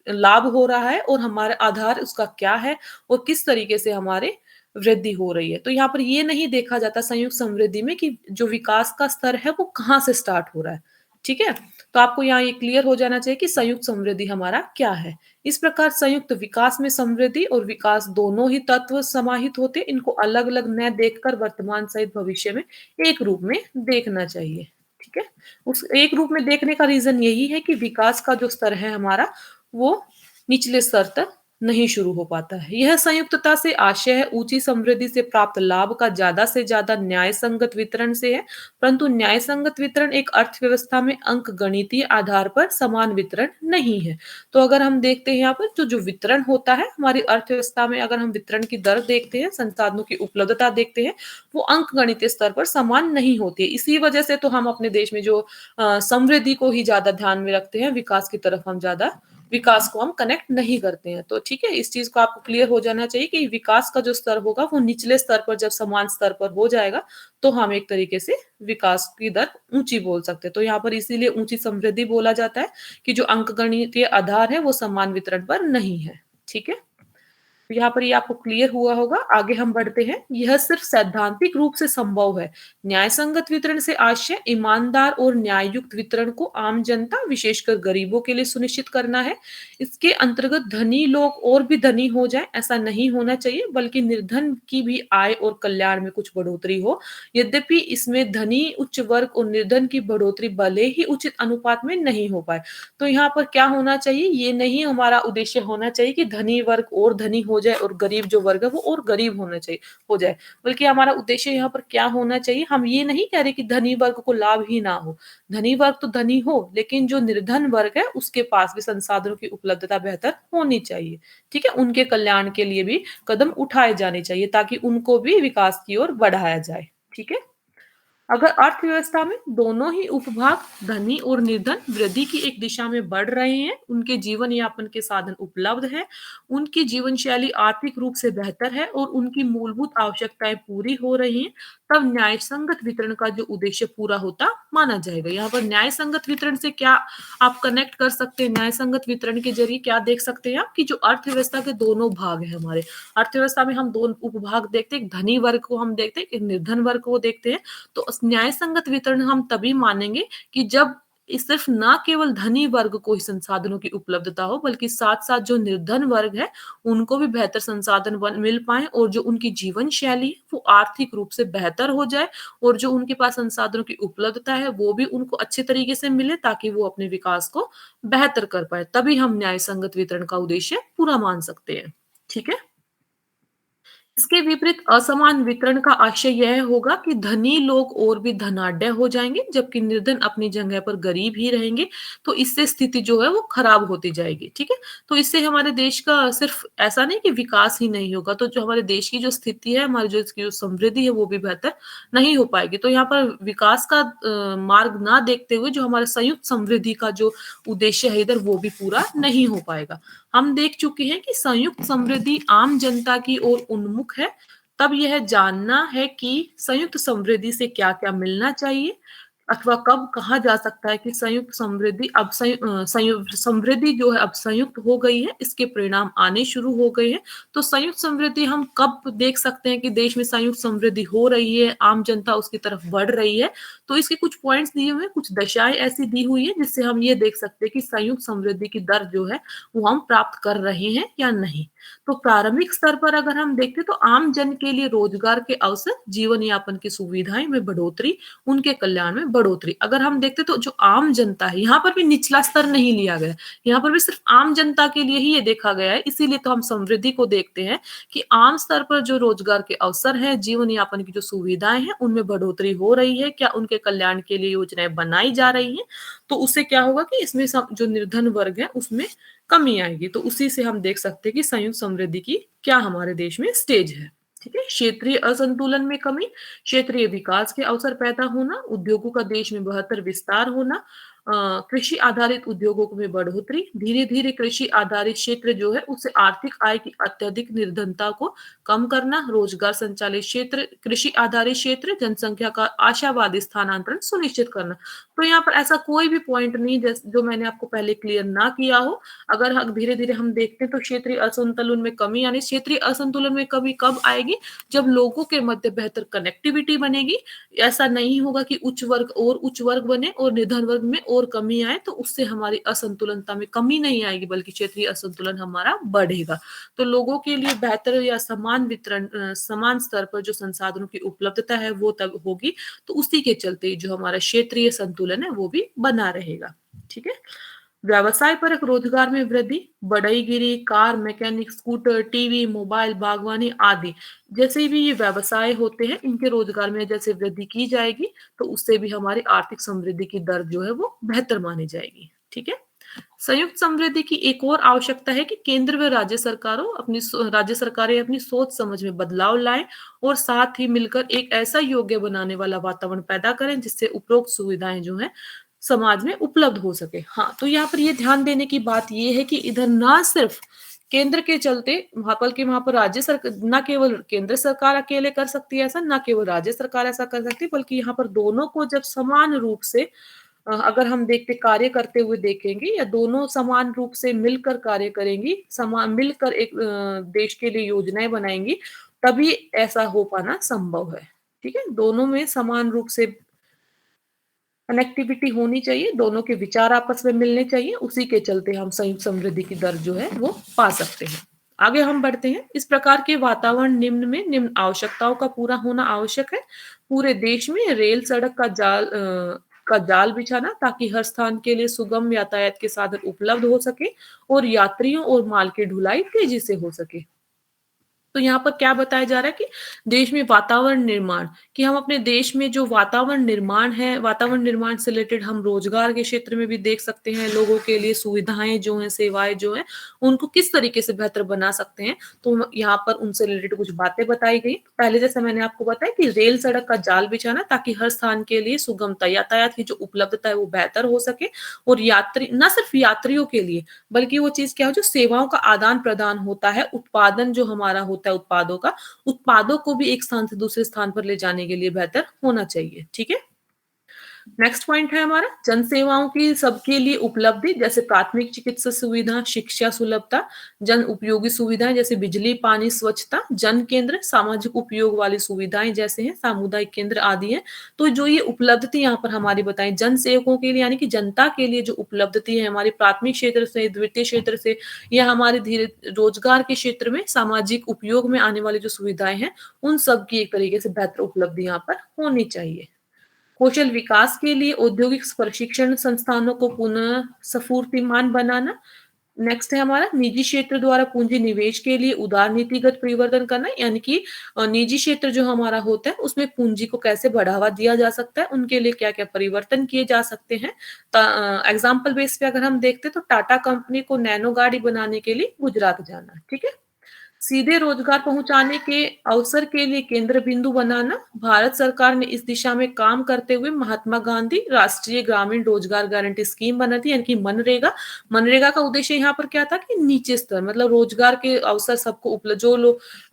लाभ हो रहा है और हमारा आधार उसका क्या है और किस तरीके से हमारे वृद्धि हो रही है। तो यहाँ पर ये नहीं देखा जाता संयुक्त समृद्धि में कि जो विकास का स्तर है वो कहाँ से स्टार्ट हो रहा है, ठीक है? तो आपको यहाँ ये क्लियर हो जाना चाहिए कि संयुक्त समृद्धि हमारा क्या है। इस प्रकार संयुक्त विकास में समृद्धि और विकास दोनों ही तत्व समाहित होते हैं, इनको अलग-अलग न देखकर वर्तमान सहित भविष्य में एक रूप में देखना चाहिए, ठीक है? उस एक रूप में देखने का रीज़न यही है कि विकास का जो स्तर है हमारा, वो निचले स्तर तक नहीं शुरू हो पाता है। यह संयुक्तता से आशय है ऊँची समृद्धि से प्राप्त लाभ का ज़्यादा से ज़्यादा न्यायसंगत वितरण से है, परंतु न्यायसंगत वितरण एक अर्थव्यवस्था में अंकगणितीय आधार पर समान वितरण नहीं है। तो अगर हम देखते हैं यहाँ पर जो वितरण होता है हमारी अर्थव्यवस्था में, अगर हम वितरण की दर देखते हैं, संसाधनों की उपलब्धता देखते हैं, वो अंकगणितीय स्तर पर समान नहीं होती है। इसी वजह से तो हम अपने देश में जो समृद्धि को ही ज़्यादा ध्यान में रखते हैं, विकास को हम कनेक्ट नहीं करते हैं। तो ठीक है, इस चीज़ को आपको क्लियर हो जाना चाहिए कि विकास का जो स्तर होगा वो निचले स्तर पर जब समान स्तर पर हो जाएगा, तो हम एक तरीके से विकास की दर ऊँची बोल सकते हैं। तो यहाँ पर इसीलिए ऊँची समृद्धि बोला जाता है कि जो अंकगणितीय आधार है वो समान वितरण पर नहीं है। ठीक है? तो यहाँ पर ये आपको क्लियर हुआ होगा। आगे हम बढ़ते हैं। यह सिर्फ सैद्धांतिक रूप से संभव है। न्यायसंगत वितरण से आशय ईमानदार और न्याययुक्त वितरण को आम जनता, विशेषकर गरीबों के लिए सुनिश्चित करना है। इसके अंतर्गत धनी लोग और भी धनी हो जाएँ, ऐसा नहीं होना चाहिए, बल्कि निर्धन की भी आय और कल्याण में कुछ बढ़ोतरी हो। यद्यपि इसमें धनी उच्च वर्ग और निर्धन की बढ़ोतरी भले ही उचित अनुपात में नहीं हो पाए। तो यहाँ पर क्या होना चाहिए, ये नहीं हमारा उद्देश्य होना चाहिए कि धनी वर्ग और धनी हो जाए और गरीब जो वर्ग है वो और गरीब होना चाहिए हो जाए, बल्कि हमारा उद्देश्य यहाँ पर क्या होना चाहिए, हम ये नहीं कह रहे कि धनी वर्ग को लाभ ही ना हो। धनी वर्ग तो धनी हो, लेकिन जो निर्धन वर्ग है उसके पास भी संसाधनों की उपलब्धता बेहतर होनी चाहिए। ठीक है, उनके कल्याण के लिए भी कदम उठाए जाने चाहिए ताकि उनको भी विकास की ओर बढ़ाया जाए। ठीक है। अगर अर्थव्यवस्था में दोनों ही उपभाग धनी और निर्धन वृद्धि की एक दिशा में बढ़ रहे हैं, उनके जीवन यापन के साधन उपलब्ध है, उनकी जीवन शैली आर्थिक रूप से बेहतर है और उनकी मूलभूत आवश्यकताएं पूरी हो रही हैं, तब न्याय संगत वितरण का जो उद्देश्य पूरा होता माना जाएगा। यहाँ पर न्याय संगत वितरण से क्या आप कनेक्ट कर सकते हैं? न्याय संगत वितरण के जरिए क्या देख सकते हैं आप कि जो अर्थव्यवस्था के दोनों भाग है हमारे, अर्थव्यवस्था में हम दो उपभाग देखते हैं, एक धनी वर्ग को हम देखते हैं, एक निर्धन वर्ग को देखते हैं। तो उस न्याय संगत वितरण हम तभी मानेंगे कि जब सिर्फ ना केवल धनी वर्ग को ही संसाधनों की उपलब्धता हो, बल्कि साथ-साथ जो निर्धन वर्ग है, उनको भी बेहतर संसाधन मिल पाए और जो उनकी जीवन शैली है, वो आर्थिक रूप से बेहतर हो जाए और जो उनके पास संसाधनों की उपलब्धता है, वो भी उनको अच्छे तरीके से मिले ताकि वो अपने विकास को बेहतर कर पाए। तभी हम न्याय संगत वितरण का उद्देश्य पूरा मान सकते हैं। ठीक है? इसके विपरीत असमान वितरण का आशय यह होगा कि धनी लोग और भी धनाढ्य हो जाएंगे जबकि निर्धन अपनी जगह पर गरीब ही रहेंगे। तो इससे स्थिति जो है वो खराब होती जाएगी। ठीक है, तो इससे हमारे देश का सिर्फ ऐसा नहीं कि विकास ही नहीं होगा, तो जो हमारे देश की जो स्थिति है, हमारी जो इसकी जो समृद्धि है वो भी बेहतर नहीं हो पाएगी। तो यहाँ पर विकास का मार्ग ना देखते हुए जो हमारे संयुक्त समृद्धि का जो उद्देश्य है इधर, वो भी पूरा नहीं हो पाएगा। हम देख चुके हैं कि संयुक्त समृद्धि आम जनता की ओर उन्मुख है। तब यह जानना है कि संयुक्त समृद्धि से क्या-क्या मिलना चाहिए अथवा कब कहा जा सकता है कि संयुक्त समृद्धि अब समृद्धि जो है अब संयुक्त हो गई है, इसके परिणाम आने शुरू हो गए हैं। तो संयुक्त समृद्धि हम कब देख सकते हैं कि देश में संयुक्त समृद्धि हो रही है, आम जनता उसकी तरफ बढ़ रही है। तो इसके कुछ पॉइंट्स दिए हुए हैं, कुछ दशाएँ ऐसी दी हुई हैं जिससे हम ये देख सकते हैं कि संयुक्त समृद्धि की दर जो है वो हम प्राप्त कर रहे हैं या नहीं। तो प्रारंभिक स्तर पर अगर हम देखें तो आम जन के लिए रोजगार के अवसर, जीवन यापन की सुविधाएं में बढ़ोतरी, उनके कल्याण में बढ़ोतरी। अगर हम देखते तो जो आम जनता है, यहाँ पर भी निचला स्तर नहीं लिया गया, यहाँ पर भी सिर्फ आम जनता के लिए ही ये देखा गया है। इसीलिए तो हम समृद्धि को देखते हैं कि आम स्तर पर जो रोजगार के अवसर हैं, जीवन यापन की जो सुविधाएं हैं, उनमें बढ़ोतरी हो रही है, क्या उनके कल्याण के लिए योजनाएं बनाई जा रही हैं। तो उससे क्या होगा कि इसमें जो निर्धन वर्ग है उसमें कमी आएगी। तो उसी से हम देख सकते हैं कि संयुक्त समृद्धि की क्या हमारे देश में स्टेज है। ठीक है, क्षेत्रीय असंतुलन में कमी, क्षेत्रीय विकास के अवसर पैदा होना, उद्योगों का देश में बेहतर विस्तार होना, कृषि आधारित उद्योगों में बढ़ोतरी, धीरे धीरे कृषि आधारित क्षेत्र जो है उससे आर्थिक आय की अत्यधिक निर्धनता को कम करना, रोजगार संचालित क्षेत्र, कृषि आधारित क्षेत्र, जनसंख्या का आशावादी स्थानांतरण सुनिश्चित करना। तो यहाँ पर ऐसा कोई भी पॉइंट नहीं जो मैंने आपको पहले क्लियर ना किया हो। अगर हम धीरे-धीरे हम देखते हैं तो क्षेत्रीय असंतुलन में कमी, यानी क्षेत्रीय असंतुलन में कमी कब आएगी? जब लोगों के मध्य बेहतर कनेक्टिविटी बनेगी। ऐसा नहीं होगा कि उच्च वर्ग बने और निधन वर्ग में और कमी आए, तो उससे हमारी असंतुलनता में कमी नहीं आएगी बल्कि क्षेत्रीय असंतुलन हमारा बढ़ेगा। तो लोगों के लिए बेहतर या समान वितरण, समान स्तर पर जो संसाधनों की उपलब्धता है वो तब होगी। तो उसी के चलते जो हमारा क्षेत्रीय संतुलन है वो भी बना रहेगा। ठीक है? व्यवसाय परक रोजगार में वृद्धि, बढ़ईगिरी, car, mechanic, scooter, TV, mobile, बागवानी आदि जैसे भी ये व्यवसाय होते हैं, इनके रोजगार में जैसे वृद्धि की जाएगी, तो उससे भी हमारी आर्थिक समृद्धि की दर जो है वो बेहतर मानी जाएगी। ठीक है? संयुक्त समृद्धि की एक और आवश्यकता है कि केंद्र व राज्य सरकारें अपनी सोच समझ में बदलाव लाएं और साथ ही मिलकर एक ऐसा योग्य बनाने वाला वातावरण पैदा करें जिससे उपरोक्त सुविधाएं जो हैं समाज में उपलब्ध हो सके। हाँ, तो यहाँ पर ये ध्यान देने की बात ये है कि इधर ना सिर्फ केंद्र के चलते बल्कि वहाँ पर राज्य सरकार, ना केवल केंद्र सरकार अकेले कर सकती है ऐसा, ना केवल राज्य सरकार ऐसा कर सकती है, बल्कि यहाँ पर दोनों को जब समान रूप से अगर हम देखते कार्य करते हुए देखेंगे या दोनों समान रूप से मिलकर कार्य करेंगी, मिलकर एक देश के लिए योजनाएं बनाएंगी, तभी ऐसा हो पाना संभव है। ठीक है, दोनों में समान रूप से कनेक्टिविटी होनी चाहिए, दोनों के विचार आपस में मिलने चाहिए, उसी के चलते हम संयुक्त समृद्धि की दर जो है वो पा सकते हैं। आगे हम बढ़ते हैं। इस प्रकार के वातावरण निम्न आवश्यकताओं का पूरा होना आवश्यक है। पूरे देश में रेल सड़क का जाल बिछाना ताकि हर स्थान के लिए सुगम यातायात के साधन उपलब्ध हो सके और यात्रियों और माल की ढुलाई तेजी से हो सके। तो यहाँ पर क्या बताया जा रहा है कि देश में वातावरण निर्माण, कि हम अपने देश में जो वातावरण निर्माण है, वातावरण निर्माण से रिलेटेड हम रोजगार के क्षेत्र में भी देख सकते हैं, लोगों के लिए सुविधाएँ जो हैं, सेवाएँ जो हैं, उनको किस तरीके से बेहतर बना सकते हैं। तो यहाँ पर उनसे रिलेटेड कुछ बातें बताई गई। पहले जैसे मैंने आपको बताया कि रेल सड़क का जाल बिछाना ताकि हर स्थान के लिए सुगमता, यातायात की जो उपलब्धता है वो बेहतर हो सके और यात्री ना सिर्फ यात्रियों के लिए बल्कि वो चीज़ क्या हो जो सेवाओं का आदान-प्रदान होता है, उत्पादन जो हमारा होता है उत्पादों का, उत्पादों को भी एक स्थान से दूसरे स्थान पर ले जाने के लिए बेहतर होना चाहिए, ठीक है? नेक्स्ट पॉइंट है हमारा जन सेवाओं की सबके लिए उपलब्धि जैसे प्राथमिक चिकित्सा सुविधा, शिक्षा सुलभता, जन उपयोगी सुविधाएं जैसे बिजली, पानी, स्वच्छता, जन केंद्र, सामाजिक उपयोग वाली सुविधाएं जैसे हैं सामुदायिक केंद्र आदि हैं। तो जो ये उपलब्धि यहाँ पर हमारी बताएं जन सेवकों के लिए यानी कि जनता के लिए जो उपलब्धि है हमारी प्राथमिक क्षेत्र से, द्वितीय क्षेत्र से या हमारे धीरे रोजगार के क्षेत्र में सामाजिक उपयोग में आने वाली जो सुविधाएं हैं उन सब की एक तरीके से बेहतर उपलब्धि यहाँ पर होनी चाहिए। कौशल विकास के लिए औद्योगिक प्रशिक्षण संस्थानों को पुनः स्फूर्तिमान बनाना। नेक्स्ट है हमारा निजी क्षेत्र द्वारा पूंजी निवेश के लिए उदार नीतिगत परिवर्तन करना यानी कि निजी क्षेत्र जो हमारा होता है उसमें पूंजी को कैसे बढ़ावा दिया जा सकता है उनके लिए क्या क्या परिवर्तन किए जा सकते हैं। एग्जाम्पल बेस पे अगर हम देखते हैं तो टाटा कंपनी को नैनो गाड़ी बनाने के लिए गुजरात जाना, ठीक है। सीधे रोजगार पहुंचाने के अवसर के लिए केंद्र बिंदु बनाना। भारत सरकार ने इस दिशा में काम करते हुए महात्मा गांधी राष्ट्रीय ग्रामीण रोजगार गारंटी स्कीम बना थी यानी कि मनरेगा। मनरेगा का उद्देश्य यहाँ पर क्या था कि नीचे स्तर मतलब रोजगार के अवसर सबको उपलब्ध जो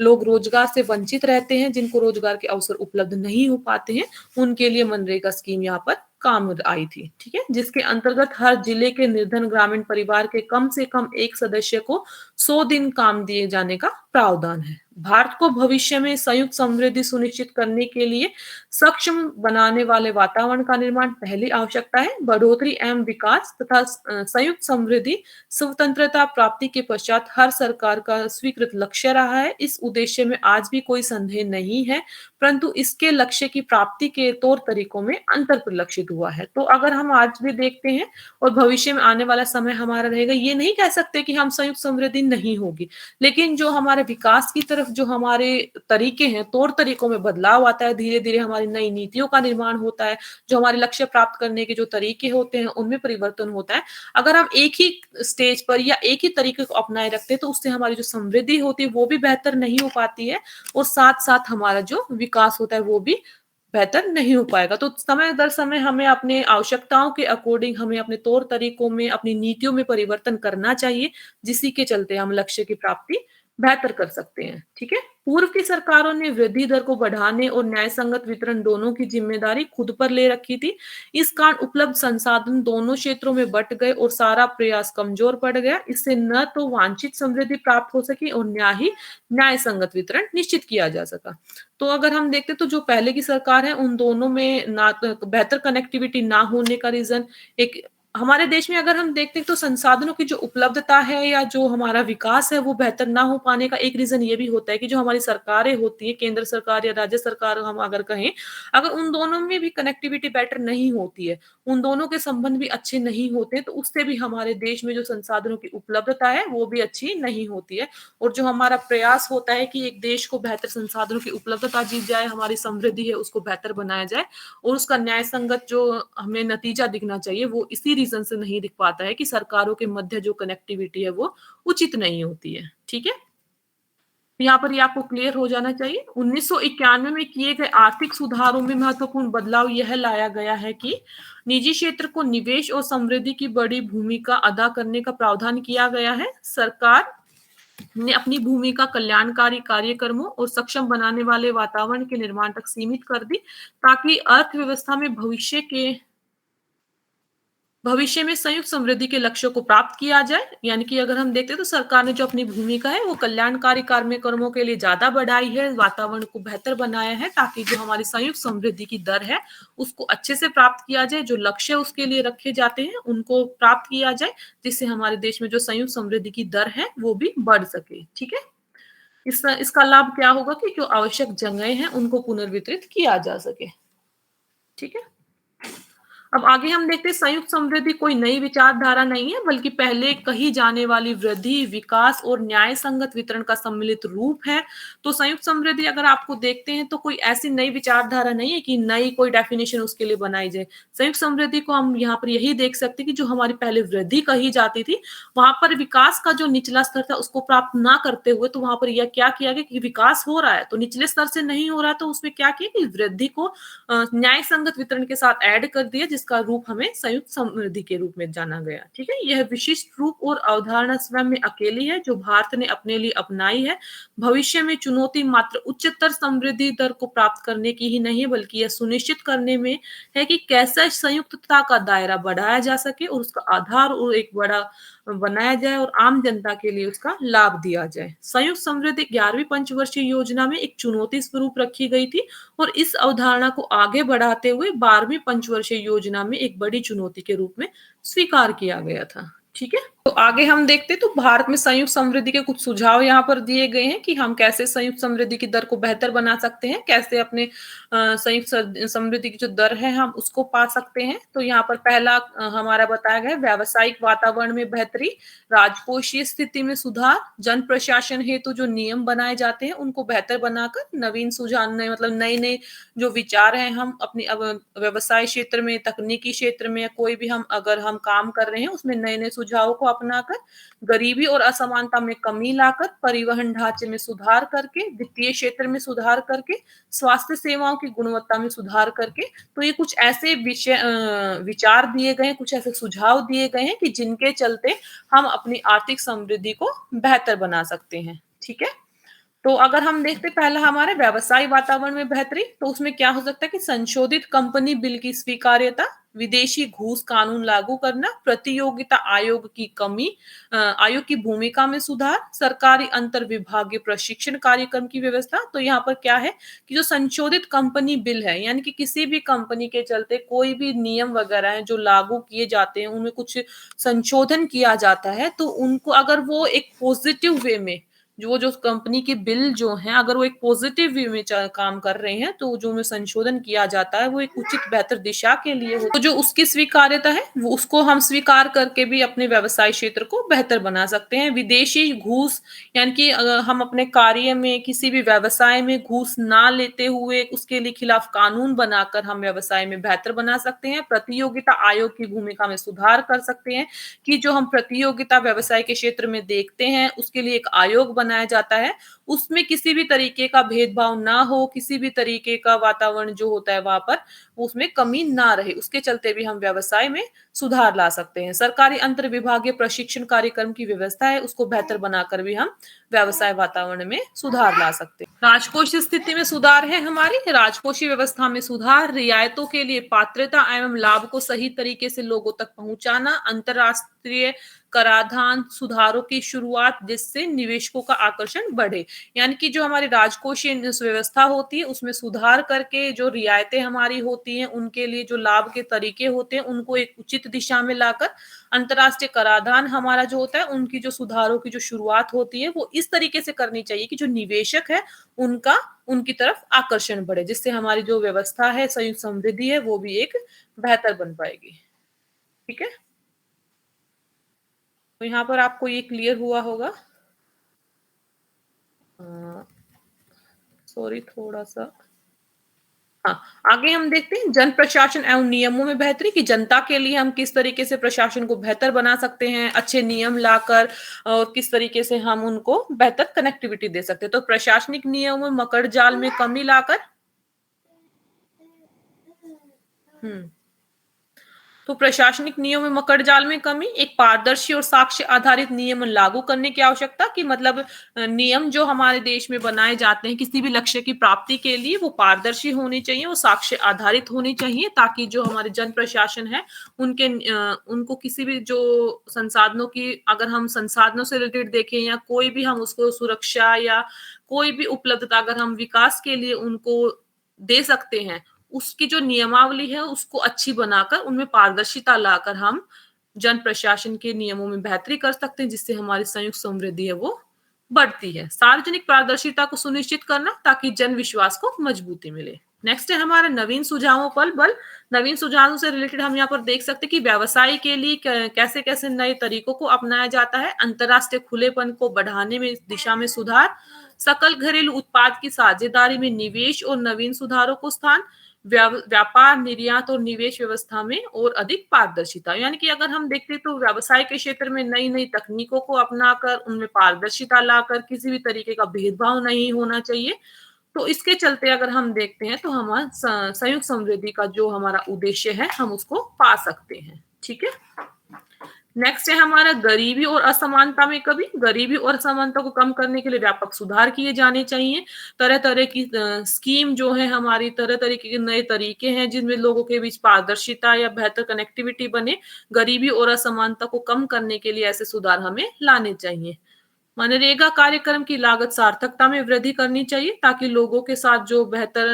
लोग रोजगार से वंचित रहते हैं जिनको रोजगार के अवसर उपलब्ध नहीं हो पाते हैं उनके लिए मनरेगा स्कीम यहाँ पर काम आई थी, ठीक है। जिसके अंतर्गत हर जिले के निर्धन ग्रामीण परिवार के कम से कम एक सदस्य को 100 दिन काम दिए जाने का प्रावधान है। भारत को भविष्य में संयुक्त समृद्धि सुनिश्चित करने के लिए सक्षम बनाने वाले वातावरण का निर्माण पहली आवश्यकता है। बढ़ोतरी एवं विकास तथा संयुक्त समृद्धि स्वतंत्रता प्राप्ति के पश्चात हर सरकार का स्वीकृत लक्ष्य रहा है। इस उद्देश्य में आज भी कोई संदेह नहीं है, परंतु इसके लक्ष्य की प्राप्ति के तौर तरीकों में अंतर परिलक्षित हुआ है। तो अगर हम आज भी देखते हैं और भविष्य में आने वाला समय हमारा रहेगा, ये नहीं कह सकते कि हम संयुक्त समृद्धि नहीं होगी, लेकिन जो हमारे विकास की तरफ जो हमारे तरीके हैं, तौर तरीकों में बदलाव आता है, धीरे-धीरे हमारी नई नीतियों का निर्माण होता है, जो हमारे लक्ष्य प्राप्त करने के जो तरीके होते हैं, उनमें परिवर्तन होता है। अगर हम एक ही स्टेज पर या एक ही तरीके को अपनाए रखते हैं, तो उससे हमारी जो समृद्धि होती है, वो भी बेहतर नहीं हो पाती है और साथ-साथ हमारा जो विकास होता है, वो भी बेहतर नहीं हो पाएगा। तो समय दर समय हमें अपने आवश्यकताओं के अकॉर्डिंग हमें अपने तौर तरीकों में, अपनी नीतियों में परिवर्तन करना चाहिए, जिसी के चलते हम लक्ष्य की प्राप्ति बेहतर कर सकते हैं, ठीक है। पूर्व की सरकारों ने वृद्धि दर को बढ़ाने और न्याय संगत वितरण दोनों की जिम्मेदारी खुद पर ले रखी थी। इस कारण उपलब्ध संसाधन दोनों क्षेत्रों में बंट गए और सारा प्रयास कमजोर पड़ गया। इससे न तो वांछित समृद्धि प्राप्त हो सकी और न ही न्याय संगत वितरण निश्चित किया जा सका। तो अगर हम देखते तो जो पहले की सरकार है उन दोनों में ना तो बेहतर कनेक्टिविटी ना होने का रीजन एक हमारे देश में अगर हम देखते हैं तो संसाधनों की जो उपलब्धता है या जो हमारा विकास है वो बेहतर ना हो पाने का एक रीजन ये भी होता है कि जो हमारी सरकारें होती है केंद्र सरकार या राज्य सरकार हम अगर कहें अगर उन दोनों में भी कनेक्टिविटी बेटर नहीं होती है उन दोनों के संबंध भी अच्छे नहीं होते तो उससे भी हमारे देश में जो संसाधनों की उपलब्धता है वो भी अच्छी नहीं होती है और जो हमारा प्रयास होता है कि एक देश को बेहतर संसाधनों की उपलब्धता दी जाए हमारी समृद्धि है उसको बेहतर बनाया जाए और उसका न्याय संगत जो हमें नतीजा दिखना चाहिए वो इसी रीजन से नहीं दिख पाता है कि सरकारों के मध्य जो कनेक्टिविटी है वो उचित नहीं होती है, ठीक है। यहाँ पर ये आपको क्लियर हो जाना चाहिए। 1991 में किए गए आर्थिक सुधारों में महत्वपूर्ण बदलाव यह लाया गया है कि निजी क्षेत्र को निवेश और समृद्धि की बड़ी भूमिका अदा करने का प्रावधान किया गया है। सरकार ने अपनी भूमिका कल्याणकारी कार्यक्रमों और सक्षम बनाने वाले वातावरण के निर्माण तक सीमित कर दी ताकि अर्थव्यवस्था में भविष्य में संयुक्त समृद्धि के लक्ष्यों को प्राप्त किया जाए। यानी कि अगर हम देखते हैं तो सरकार ने जो अपनी भूमिका है वो कल्याणकारी कार्यक्रमों के लिए ज्यादा बढ़ाई है, वातावरण को बेहतर बनाया है ताकि जो हमारी संयुक्त समृद्धि की दर है उसको अच्छे से प्राप्त किया जाए, जो लक्ष्य उसके लिए रखे जाते हैं उनको प्राप्त किया जाए, जिससे हमारे देश में जो संयुक्त समृद्धि की दर है वो भी बढ़ सके, ठीक है। इसका लाभ क्या होगा कि जो आवश्यक जगहें हैं उनको पुनर्वितरित किया जा सके, ठीक है। अब आगे हम देखते हैं संयुक्त समृद्धि कोई नई विचारधारा नहीं है, बल्कि पहले कही जाने वाली वृद्धि, विकास और न्याय संगत वितरण का सम्मिलित रूप है। तो संयुक्त समृद्धि अगर आपको देखते हैं तो कोई ऐसी नई विचारधारा नहीं है कि नई कोई डेफिनेशन उसके लिए बनाई जाए। संयुक्त समृद्धि को हम यहाँ पर यही देख सकते हैं कि जो हमारी पहले वृद्धि कही जाती थी, वहाँ पर विकास का जो निचला स्तर था उसको प्राप्त ना करते हुए, तो वहाँ पर यह क्या किया गया कि विकास हो रहा है, तो निचले स्तर से नहीं हो रहा है, तो उसमें क्या किया कि वृद्धि को न्याय संगत वितरण के साथ ऐड कर दिया, जिसका रूप हमें संयुक्त समृद्धि के रूप में जाना गया। ठीक है, यह विशिष्ट रूप और अवधारणा स्वयं में अकेली है जो भारत ने अपने लिए अपनाई है। भविष्य में चुनौती मात्र उच्चतर समृद्धि दर को प्राप्त करने की ही नहीं, बल्कि यह सुनिश्चित करने में है कि कैसे संयुक्तता का दायरा बढ़ाया जा सके और उसका आधार और एक बड़ा बनाया जाए और आम जनता के लिए उसका लाभ दिया जाए। संयुक्त समृद्धि 11वीं पंचवर्षीय योजना में एक चुनौती स्वरूप रखी गई थी और इस अवधारणा को आगे बढ़ाते हुए 12वीं पंचवर्षीय योजना में एक बड़ी चुनौती के रूप में स्वीकार किया गया था। ठीक है, तो आगे हम देखते हैं तो भारत में संयुक्त समृद्धि के कुछ सुझाव यहाँ पर दिए गए हैं कि हम कैसे संयुक्त समृद्धि की दर को बेहतर बना सकते हैं, कैसे अपने संयुक्त समृद्धि की जो दर है हम उसको पा सकते हैं। तो यहाँ पर पहला हमारा बताया गया है व्यावसायिक वातावरण में बेहतरी, राजकोषीय स्थिति में सुधार, जन प्रशासन हेतु जो नियम बनाए जाते हैं उनको बेहतर बनाकर नवीन सुझाव नए मतलब नए-नए जो विचार हैं हम अपनी अब व्यवसाय क्षेत्र में, तकनीकी क्षेत्र में कोई भी हम अगर हम काम कर रहे हैं उसमें नए-नए सुझावों को अपनाकर, गरीबी और असमानता में कमी लाकर, परिवहन ढांचे में सुधार करके, वित्तीय क्षेत्र में सुधार करके, स्वास्थ्य सेवाओं की गुणवत्ता में सुधार करके, तो ये कुछ ऐसे विचार दिए गए हैं, कुछ ऐसे सुझाव दिए गए हैं कि जिनके चलते हम अपनी आर्थिक समृद्धि को बेहतर बना सकते हैं। ठीक है? तो अगर हम देखते हैं पहला हमारे व्यवसाय वातावरण में बेहतरी, तो उसमें क्या हो सकता है कि संशोधित कंपनी बिल की स्वीकार्यता, विदेशी घूस कानून लागू करना, प्रतियोगिता आयोग की कमी, आयोग की भूमिका में सुधार, सरकारी अंतर विभागीय प्रशिक्षण कार्यक्रम की व्यवस्था। तो यहाँ पर क्या है कि जो संशोधित कंपनी बिल है, यानी कि किसी भी कंपनी के चलते कोई भी नियम वगैरह है जो लागू किए जाते हैं, उनमें कुछ संशोधन किया जाता है, तो उनको अगर वो एक पॉजिटिव वे में जो कंपनी के बिल जो हैं अगर वो एक पॉजिटिव वे में काम कर रहे हैं तो जो उनमें संशोधन किया जाता है वो एक उचित बेहतर दिशा के लिए हो, तो जो उसकी स्वीकार्यता है वो उसको हम स्वीकार करके भी अपने व्यवसाय क्षेत्र को बेहतर बना सकते हैं। विदेशी घूस यानी कि हम अपने कार्य में किसी भी व्यवसाय में घूस ना लेते हुए उसके लिए खिलाफ कानून बनाकर हम व्यवसाय में बेहतर बना सकते हैं। प्रतियोगिता आयोग की भूमिका में सुधार कर सकते हैं कि जो हम प्रतियोगिता व्यवसाय के क्षेत्र में देखते हैं उसके लिए एक आयोग बनाया जाता है, उसमें किसी भी तरीके का भेदभाव ना हो, किसी भी तरीके का वातावरण जो होता है वहाँ पर उसमें कमी ना रहे, उसके चलते भी हम व्यवसाय में सुधार ला सकते हैं। सरकारी अंतर विभागीय प्रशिक्षण कार्यक्रम की व्यवस्था है, उसको बेहतर बनाकर भी हम व्यवसाय वातावरण में सुधार ला सकते हैं। राजकोषीय स्थिति में सुधार है हमारी, राजकोषीय व्यवस्था में सुधार, रियायतों के लिए पात्रता एवं लाभ को सही तरीके से लोगों तक पहुंचाना, अंतरराष्ट्रीय कराधान सुधारों की शुरुआत जिससे निवेशकों का आकर्षण बढ़े। यानी कि जो हमारी राजकोषीय व्यवस्था होती है उसमें सुधार करके जो रियायतें हमारी होती हैं उनके लिए जो लाभ के तरीके होते हैं उनको एक उचित दिशा में लाकर अंतर्राष्ट्रीय कराधान हमारा जो होता है उनकी जो सुधारों की जो शुरुआत होती है वो इस तरीके से करनी चाहिए कि जो निवेशक है उनका उनकी तरफ आकर्षण बढ़े, जिससे हमारी जो व्यवस्था है संयुक्त समृद्धि है वो भी एक बेहतर बन पाएगी। ठीक है, तो यहाँ पर आपको ये क्लियर हुआ होगा। सॉरी थोड़ा सा हाँ, आगे हम देखते हैं जन प्रशासन एवं नियमों में बेहतरी कि जनता के लिए हम किस तरीके से प्रशासन को बेहतर बना सकते हैं, अच्छे नियम लाकर और किस तरीके से हम उनको बेहतर कनेक्टिविटी दे सकते हैं। तो प्रशासनिक नियमों में मकड़ जाल में कमी लाकर हुँ। तो प्रशासनिक नियम में मकड़जाल में कमी, एक पारदर्शी और साक्ष्य आधारित नियम लागू करने की आवश्यकता कि मतलब नियम जो हमारे देश में बनाए जाते हैं किसी भी लक्ष्य की प्राप्ति के लिए वो पारदर्शी होने चाहिए, वो साक्ष्य आधारित होने चाहिए ताकि जो हमारे जन प्रशासन है उनको किसी भी जो संसाधनों की अगर हम संसाधनों से रिलेटेड देखें या कोई भी हम उसको सुरक्षा या कोई भी उपलब्धता अगर हम विकास के लिए उनको दे सकते हैं उसकी जो नियमावली है उसको अच्छी बनाकर उनमें पारदर्शिता लाकर हम जन प्रशासन के नियमों में बेहतरी कर सकते हैं जिससे हमारी संयुक्त समृद्धि है वो बढ़ती है। सार्वजनिक पारदर्शिता को सुनिश्चित करना ताकि जन विश्वास को मजबूती मिले। नेक्स्ट है हमारा नवीन सुझावों पर बल। नवीन सुझावों से रिलेटेड हम यहाँ पर देख सकते हैं कि व्यवसाय के लिए कैसे कैसे नए तरीकों को अपनाया जाता है, अंतरराष्ट्रीय खुलेपन को बढ़ाने में दिशा में सुधार, सकल घरेलू उत्पाद की साझेदारी में निवेश और नवीन सुधारों को स्थान, व्यापार निर्यात और निवेश व्यवस्था में और अधिक पारदर्शिता। यानी कि अगर हम देखते तो व्यवसाय के क्षेत्र में नई नई तकनीकों को अपनाकर उनमें पारदर्शिता लाकर किसी भी तरीके का भेदभाव नहीं होना चाहिए। तो इसके चलते अगर हम देखते हैं तो हमारा संयुक्त समृद्धि का जो हमारा उद्देश्य है हम उसको पा सकते हैं। ठीक है, नेक्स्ट है हमारा गरीबी और असमानता में कमी। गरीबी और असमानता को कम करने के लिए व्यापक सुधार किए जाने चाहिए। तरह तरह की स्कीम जो है हमारी, तरह तरह के नए तरीके हैं जिनमें लोगों के बीच पारदर्शिता या बेहतर कनेक्टिविटी बने। गरीबी और असमानता को कम करने के लिए ऐसे सुधार हमें लाने चाहिए। मनरेगा कार्यक्रम की लागत सार्थकता में वृद्धि करनी चाहिए ताकि लोगों के साथ जो बेहतर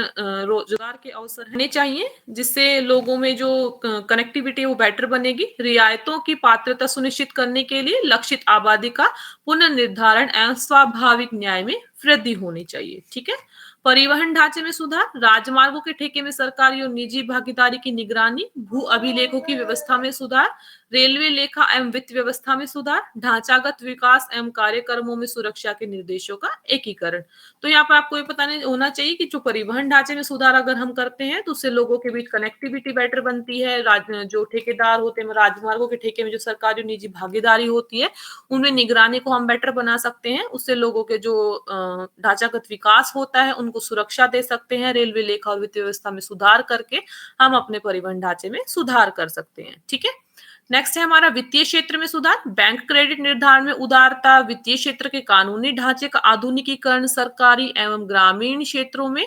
रोजगार के अवसर होने चाहिए, जिससे लोगों में जो कनेक्टिविटी है वो बेटर बनेगी। रियायतों की पात्रता सुनिश्चित करने के लिए लक्षित आबादी का पुनर्निर्धारण एवं स्वाभाविक न्याय में वृद्धि होनी चाहिए। ठीक है, परिवहन ढांचे में सुधार, राजमार्गों के ठेके में सरकारी और निजी भागीदारी की निगरानी, भू अभिलेखों की व्यवस्था में सुधार, रेलवे लेखा एवं वित्त व्यवस्था में सुधार, ढांचागत विकास एवं कार्यक्रमों में सुरक्षा के निर्देशों का एकीकरण। तो यहाँ पर आपको ये पता नहीं होना चाहिए कि जो परिवहन ढांचे में सुधार अगर हम करते हैं तो उससे लोगों के बीच कनेक्टिविटी बेटर बनती है। जो ठेकेदार होते हैं राजमार्गों के ठेके में जो सरकारी और निजी भागीदारी होती है उनमें निगरानी को हम बेटर बना सकते हैं। उससे लोगों के जो ढांचागत विकास होता है उनको सुरक्षा दे सकते हैं। रेलवे लेखा और वित्त व्यवस्था में सुधार करके हम अपने परिवहन ढांचे में सुधार कर सकते हैं। ठीक है, नेक्स्ट है हमारा वित्तीय क्षेत्र में सुधार। बैंक क्रेडिट निर्धारण में उदारता, वित्तीय क्षेत्र के कानूनी ढांचे का आधुनिकीकरण, सरकारी एवं ग्रामीण क्षेत्रों में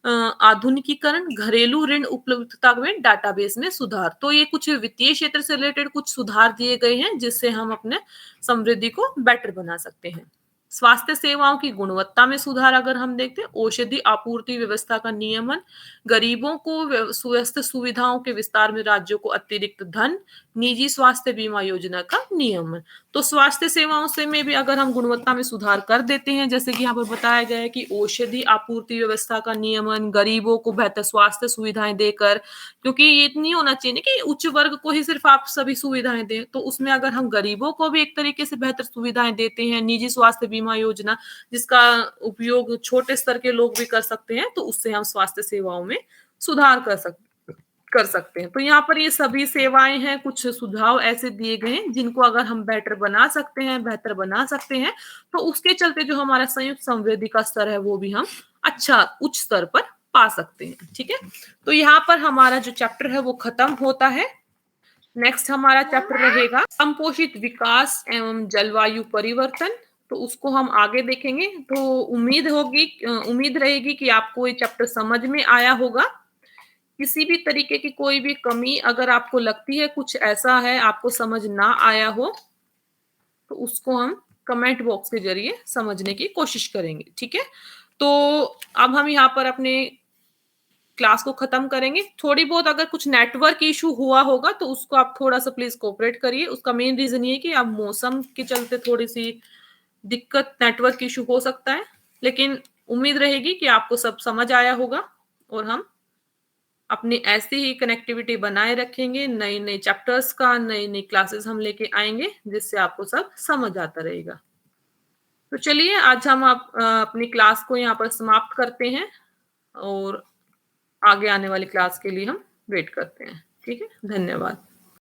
आधुनिकीकरण, घरेलू ऋण उपलब्धता में डाटाबेस में सुधार। तो ये कुछ वित्तीय क्षेत्र से रिलेटेड कुछ सुधार दिए गए हैं जिससे हम अपने समृद्धि को बेटर बना सकते हैं। स्वास्थ्य सेवाओं की गुणवत्ता में सुधार अगर हम देखते हैं, औषधि आपूर्ति व्यवस्था का नियमन, गरीबों को स्वास्थ्य सुविधाओं के विस्तार में राज्यों को अतिरिक्त धन, निजी स्वास्थ्य बीमा योजना का नियमन। तो स्वास्थ्य सेवाओं से में भी अगर हम गुणवत्ता में सुधार कर देते हैं, जैसे कि यहाँ पर बताया गया है कि औषधि आपूर्ति व्यवस्था का नियमन, गरीबों को बेहतर स्वास्थ्य सुविधाएं देकर, क्योंकि ये नहीं होना चाहिए कि उच्च वर्ग को ही सिर्फ आप सभी सुविधाएं दें। तो उसमें अगर हम गरीबों को भी एक तरीके से बेहतर सुविधाएं देते हैं, निजी स्वास्थ्य बीमा योजना जिसका उपयोग छोटे स्तर के लोग भी कर सकते हैं, तो उससे हम स्वास्थ्य सेवाओं में सुधार कर सकते हैं। तो यहाँ पर ये सभी सेवाएं हैं, कुछ सुझाव ऐसे दिए गए हैं जिनको अगर हम बेटर बना सकते हैं, बेहतर बना सकते हैं, तो उसके चलते जो हमारा संयुक्त समृद्धि का स्तर है वो भी हम अच्छा उच्च स्तर पर पा सकते हैं। ठीक है, तो यहाँ पर हमारा जो चैप्टर है वो खत्म होता है। नेक्स्ट हमारा चैप्टर रहेगा संपोषित विकास एवं जलवायु परिवर्तन। तो उसको हम आगे देखेंगे। तो उम्मीद रहेगी कि आपको ये चैप्टर समझ में आया होगा। किसी भी तरीके की कोई भी कमी अगर आपको लगती है, कुछ ऐसा है आपको समझ ना आया हो, तो उसको हम कमेंट बॉक्स के जरिए समझने की कोशिश करेंगे। ठीक है, तो अब हम यहाँ पर अपने क्लास को खत्म करेंगे। थोड़ी बहुत अगर कुछ नेटवर्क इशू हुआ होगा तो उसको आप थोड़ा सा प्लीज कोऑपरेट करिए। उसका मेन रीजन ये है कि अब मौसम के चलते थोड़ी सी दिक्कत, नेटवर्क इशू हो सकता है, लेकिन उम्मीद रहेगी कि आपको सब समझ आया होगा और हम अपनी ऐसी ही कनेक्टिविटी बनाए रखेंगे। नए नए चैप्टर्स का नई नई क्लासेस हम लेके आएंगे जिससे आपको सब समझ आता रहेगा। तो चलिए आज हम अपनी क्लास को यहाँ पर समाप्त करते हैं और आगे आने वाली क्लास के लिए हम वेट करते हैं। ठीक है, धन्यवाद।